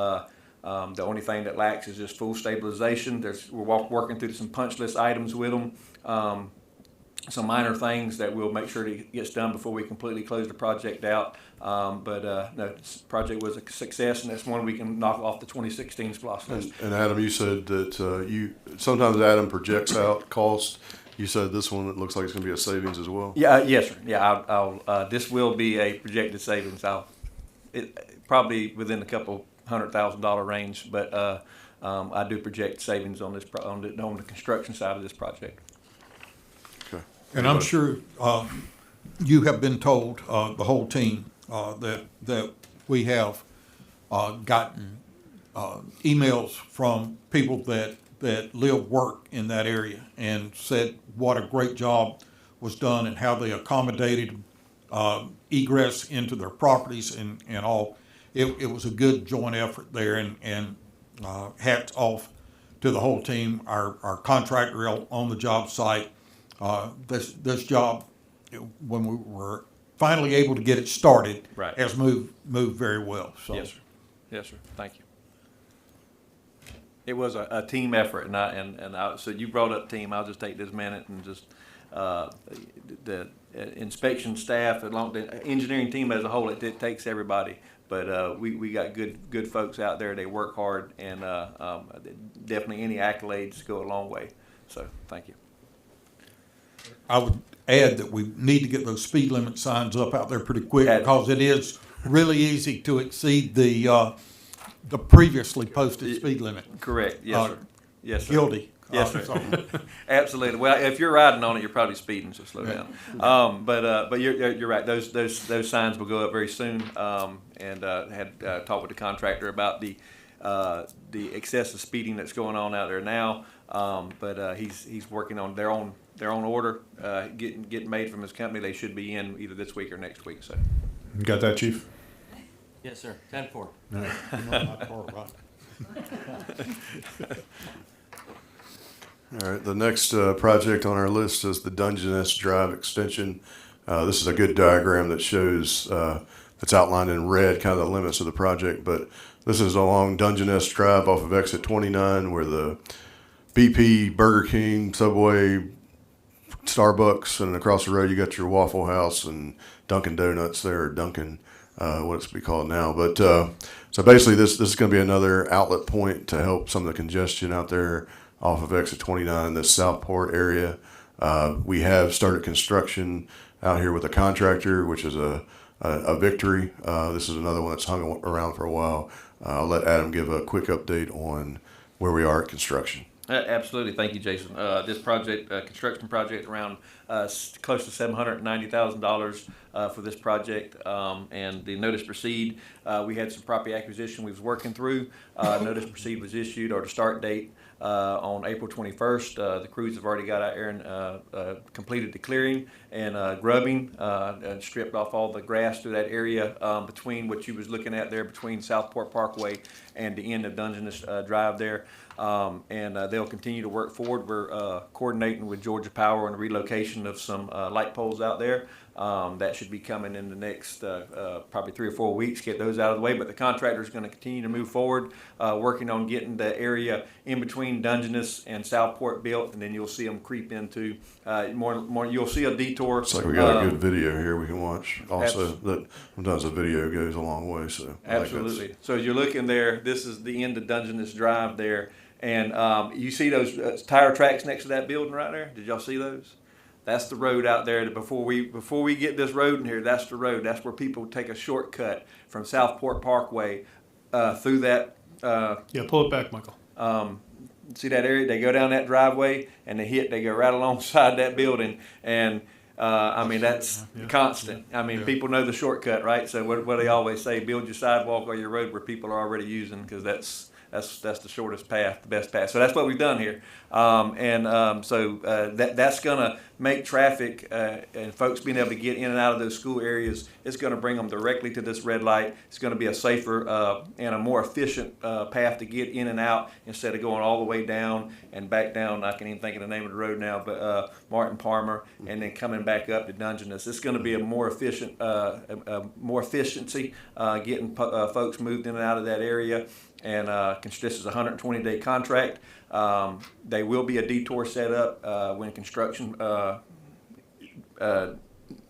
S12: the only thing that lacks is just full stabilization. We're working through some punch list items with them. Some minor things that we'll make sure it gets done before we completely close the project out. No, this project was a success, and that's one we can knock off the 2016 SPLOST list.
S15: And Adam, you said that sometimes Adam projects out cost. You said this one, it looks like it's going to be a savings as well.
S12: Yeah, yes, sir. Yeah, I'll this will be a projected savings. Probably within a couple $100,000 range, but I do project savings on this on the construction side of this project.
S15: Okay.
S2: And I'm sure you have been told, the whole team, that we have gotten emails from people that live, work in that area, and said what a great job was done and how they accommodated egress into their properties and all. It was a good joint effort there, and hats off to the whole team, our contractor on the job site. This job, when we were finally able to get it started,
S12: right,
S2: has moved very well. So.
S12: Yes, sir. Yes, sir. Thank you. It was a team effort, and so you brought up team. I'll just take this minute and just the inspection staff, along the engineering team as a whole. It takes everybody, but we got good folks out there. They work hard, and definitely any accolades go a long way. So thank you.
S2: I would add that we need to get those speed limit signs up out there pretty quick, because it is really easy to exceed the previously posted speed limit.
S12: Correct. Yes, sir. Yes, sir.
S2: Guilty.
S12: Yes, sir. Absolutely. Well, if you're riding on it, you're probably speeding, so slow down. But you're right. Those signs will go up very soon. And had talked with the contractor about the excessive speeding that's going on out there now. But he's working on their own order, getting made from his company. They should be in either this week or next week. So.
S1: You got that, Chief?
S14: Yes, sir. 10-4.
S15: All right, the next project on our list is the Dungeness Drive extension. This is a good diagram that shows, that's outlined in red, kind of the limits of the project, but this is along Dungeness Drive off of exit 29 where the BP, Burger King, Subway, Starbucks, and across the road you got your Waffle House and Dunkin' Donuts there, or Dunkin', what it's be called now. But so basically this is going to be another outlet point to help some of the congestion out there off of exit 29 in this Southport area. We have started construction out here with a contractor, which is a victory. This is another one that's hung around for a while. I'll let Adam give a quick update on where we are at construction.
S12: Absolutely. Thank you, Jason. This project, construction project, around close to $790,000 for this project. And the notice proceed, we had some property acquisition we was working through. Notice proceed was issued, or the start date on April 21st. The crews have already got out there and completed the clearing and grubbing, and stripped off all the grass through that area between what you was looking at there, between Southport Parkway and the end of Dungeness Drive there. And they'll continue to work forward. We're coordinating with Georgia Power on the relocation of some light poles out there. That should be coming in the next probably 3 or 4 weeks, get those out of the way. But the contractor is going to continue to move forward, working on getting the area in between Dungeness and Southport built, and then you'll see them creep into more. You'll see a detour.
S15: It's like we got a good video here we can watch. Also, that sometimes a video goes a long way. So
S12: absolutely. So as you're looking there, this is the end of Dungeness Drive there. And you see those tire tracks next to that building right there? Did y'all see those? That's the road out there. Before we get this road in here, that's the road. That's where people take a shortcut from Southport Parkway through that.
S1: Yeah, pull it back, Michael.
S12: See that area? They go down that driveway and they go right alongside that building. And I mean, that's constant. I mean, people know the shortcut, right? So what do they always say? Build your sidewalk or your road where people are already using, because that's the shortest path, the best path. So that's what we've done here. So that's going to make traffic and folks being able to get in and out of those school areas, it's going to bring them directly to this red light. It's going to be a safer and a more efficient path to get in and out, instead of going all the way down and back down. I can't even think of the name of the road now, but Martin Palmer, and then coming back up to Dungeness. It's going to be a more efficient, more efficiency getting folks moved in and out of that area. And this is a 120-day contract. There will be a detour set up when construction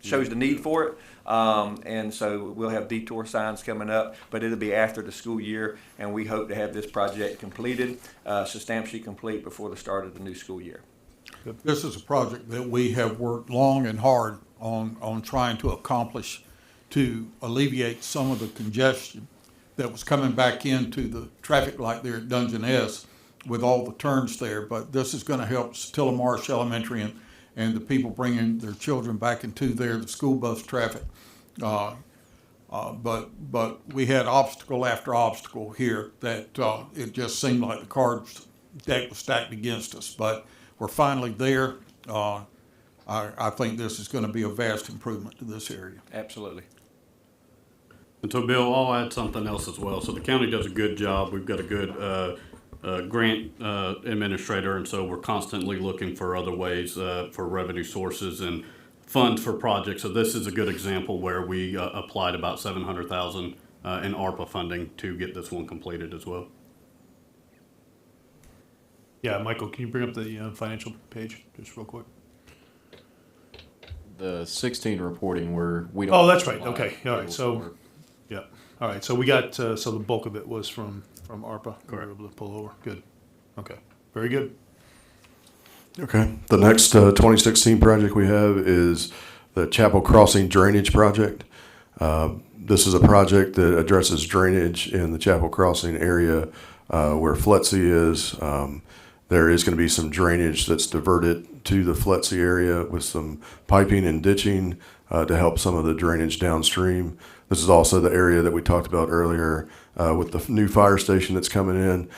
S12: shows the need for it. And so we'll have detour signs coming up, but it'll be after the school year, and we hope to have this project completed, substantially complete, before the start of the new school year.
S2: This is a project that we have worked long and hard on trying to accomplish, to alleviate some of the congestion that was coming back into the traffic light there at Dungeness with all the turns there. But this is going to help Stilla Marsh Elementary and the people bringing their children back into there, the school bus traffic. But we had obstacle after obstacle here that it just seemed like the cards deck was stacked against us. But we're finally there. I think this is going to be a vast improvement to this area.
S12: Absolutely.
S7: And so, Bill, I'll add something else as well. So the county does a good job. We've got a good grant administrator, and so we're constantly looking for other ways for revenue sources and funds for projects. So this is a good example where we applied about $700,000 in ARPA funding to get this one completed as well.
S1: Yeah, Michael, can you bring up the financial page just real quick?
S16: The 16 reporting where we don't.
S1: Oh, that's right. Okay. All right. So, yeah. All right. So we got, so the bulk of it was from ARPA. We were able to pull over. Good. Okay. Very good.
S15: Okay. The next 2016 project we have is the Chapel Crossing Drainage Project. This is a project that addresses drainage in the Chapel Crossing area where Fletsy is. There is going to be some drainage that's diverted to the Fletsy area with some piping and ditching to help some of the drainage downstream. This is also the area that we talked about earlier with the new fire station that's coming in.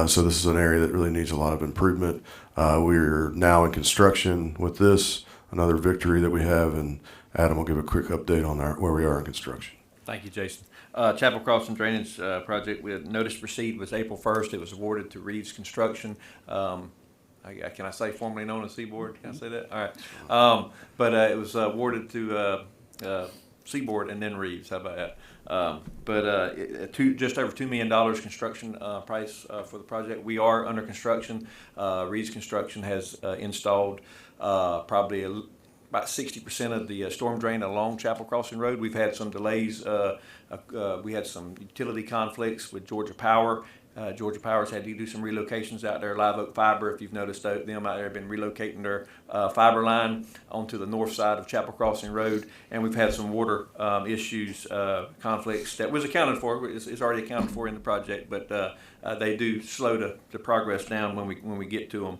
S15: So this is an area that really needs a lot of improvement. We're now in construction with this, another victory that we have, and Adam will give a quick update on where we are in construction.
S12: Thank you, Jason. Chapel Crossing Drainage Project, with notice to proceed was April 1st. It was awarded to Reeves Construction. Can I say formerly known as Seaboard? Can I say that? All right. But it was awarded to Seaboard and then Reeves. How about that? Just over $2 million construction price for the project. We are under construction. Reeves Construction has installed probably about 60% of the storm drain along Chapel Crossing Road. We've had some delays. We had some utility conflicts with Georgia Power, Georgia Power's had to do some relocations out there. Live Oak Fiber, if you've noticed them out there, have been relocating their fiber line onto the north side of Chapel Crossing Road. And we've had some water issues, conflicts that was accounted for. It's already accounted for in the project, but they do slow the progress down when we get to them.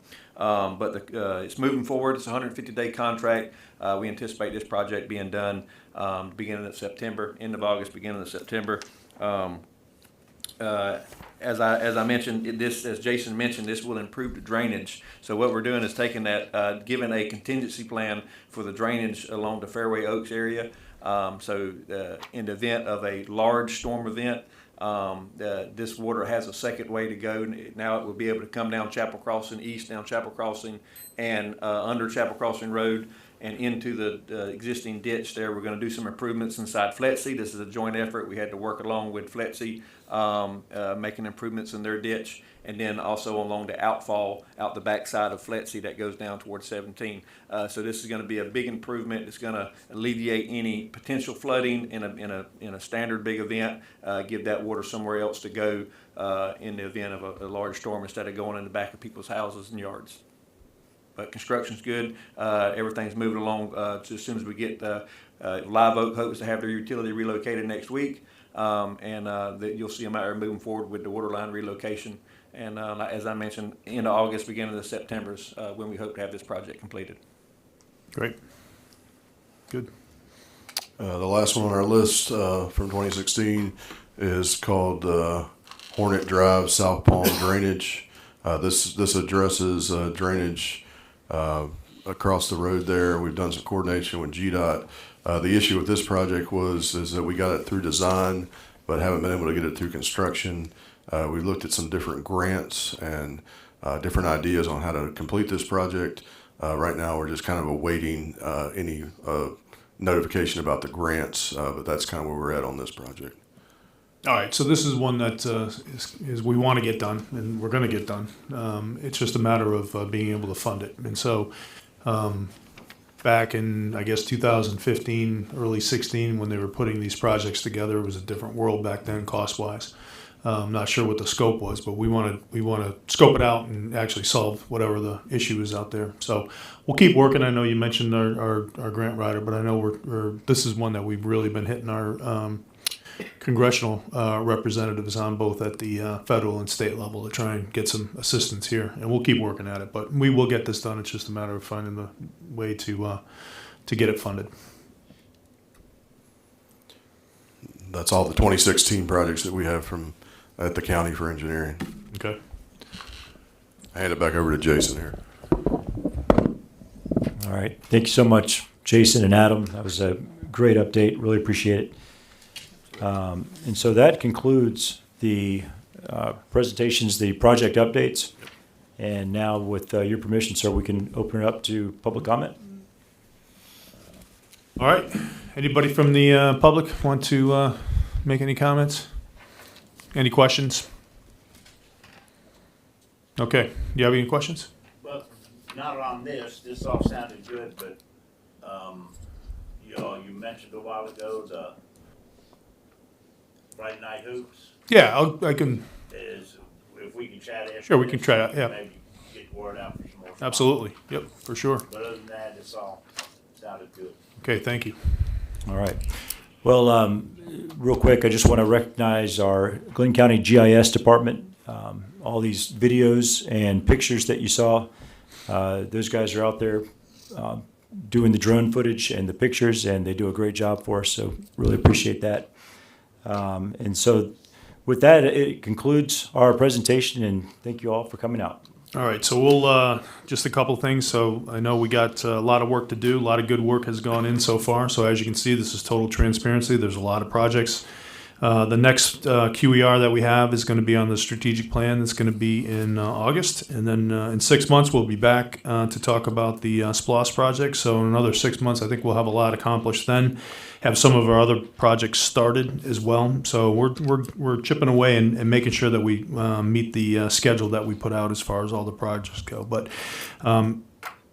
S12: But it's moving forward. It's a 150-day contract. We anticipate this project being done beginning of September, end of August, beginning of September. As I mentioned, as Jason mentioned, this will improve the drainage. So what we're doing is taking that, giving a contingency plan for the drainage along the Fairway Oaks area. So in the event of a large storm event, this water has a second way to go. Now it will be able to come down Chapel Crossing, east down Chapel Crossing, and under Chapel Crossing Road and into the existing ditch there. We're going to do some improvements inside Fletsey. This is a joint effort. We had to work along with Fletsey, making improvements in their ditch, and then also along the outfall out the backside of Fletsey that goes down towards 17. So this is going to be a big improvement. It's going to alleviate any potential flooding in a standard big event. Give that water somewhere else to go in the event of a large storm instead of going in the back of people's houses and yards. But construction's good. Everything's moving along. As soon as we get Live Oak hopes to have their utility relocated next week, and you'll see them out there moving forward with the water line relocation. And as I mentioned, end of August, beginning of September is when we hope to have this project completed.
S1: Great. Good.
S15: The last one on our list from 2016 is called Hornet Drive South Palm Drainage. This addresses drainage across the road there. We've done some coordination with GDOT. The issue with this project is that we got it through design, but haven't been able to get it through construction. We looked at some different grants and different ideas on how to complete this project. Right now, we're just kind of awaiting any notification about the grants, but that's kind of where we're at on this project.
S1: All right, so this is one that is we want to get done, and we're going to get done. It's just a matter of being able to fund it. And so back in, I guess, 2015, early 16, when they were putting these projects together, it was a different world back then cost-wise. I'm not sure what the scope was, but we want to scope it out and actually solve whatever the issue is out there. So we'll keep working. I know you mentioned our grant writer, but I know this is one that we've really been hitting our congressional representatives on, both at the federal and state level, to try and get some assistance here, and we'll keep working at it. But we will get this done. It's just a matter of finding the way to get it funded.
S15: That's all the 2016 projects that we have from at the county for engineering.
S1: Okay.
S5: I hand it back over to Jason here. All right. Thank you so much, Jason and Adam. That was a great update. Really appreciate it. And so that concludes the presentations, the project updates. And now, with your permission, sir, we can open it up to public comment.
S1: All right. Anybody from the public want to make any comments? Any questions? Okay. Do you have any questions?
S17: Well, not on this. This all sounded good, but you mentioned a while ago the Friday night hoops.
S1: Yeah, I can.
S17: If we can chat after.
S1: Sure, we can try it. Yeah.
S17: Maybe get word out for some more.
S1: Absolutely. Yep, for sure.
S17: But other than that, it's all sounded good.
S1: Okay, thank you.
S5: All right. Well, real quick, I just want to recognize our Glenn County GIS department. All these videos and pictures that you saw, those guys are out there doing the drone footage and the pictures, and they do a great job for us, so really appreciate that. And so with that, it concludes our presentation, and thank you all for coming out.
S1: All right, so we'll just a couple things. So I know we got a lot of work to do. A lot of good work has gone in so far. So as you can see, this is total transparency. There's a lot of projects. The next QER that we have is going to be on the strategic plan. That's going to be in August. And then in 6 months, we'll be back to talk about the SPLOS project. So in another 6 months, I think we'll have a lot accomplished then. Have some of our other projects started as well. So we're chipping away and making sure that we meet the schedule that we put out as far as all the projects go. But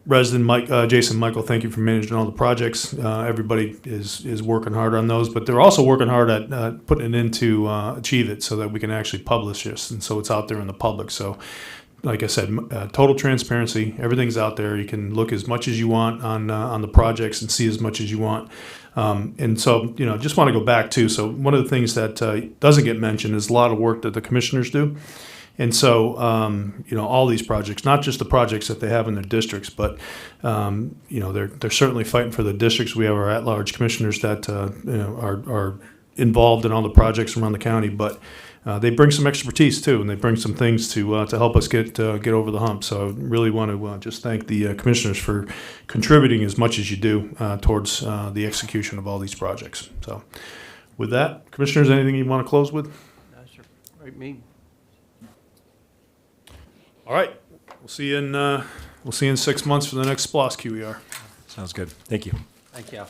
S1: resident Jason Michael, thank you for managing all the projects. Everybody is working hard on those, but they're also working hard at putting it into Achieve It so that we can actually publish this, and so it's out there in the public. So, like I said, total transparency. Everything's out there. You can look as much as you want on the projects and see as much as you want. And so, just want to go back too. So one of the things that doesn't get mentioned is a lot of work that the commissioners do. And so, all these projects, not just the projects that they have in their districts, but, they're certainly fighting for the districts. We have our at-large commissioners that, are involved in all the projects around the county, but they bring some expertise too, and they bring some things to help us get over the hump. So I really want to just thank the commissioners for contributing as much as you do towards the execution of all these projects. So with that, commissioners, anything you want to close with?
S10: No, sir. Great meeting.
S1: All right, we'll see you in 6 months for the next SPLOST QER.
S5: Sounds good. Thank you.
S10: Thank you.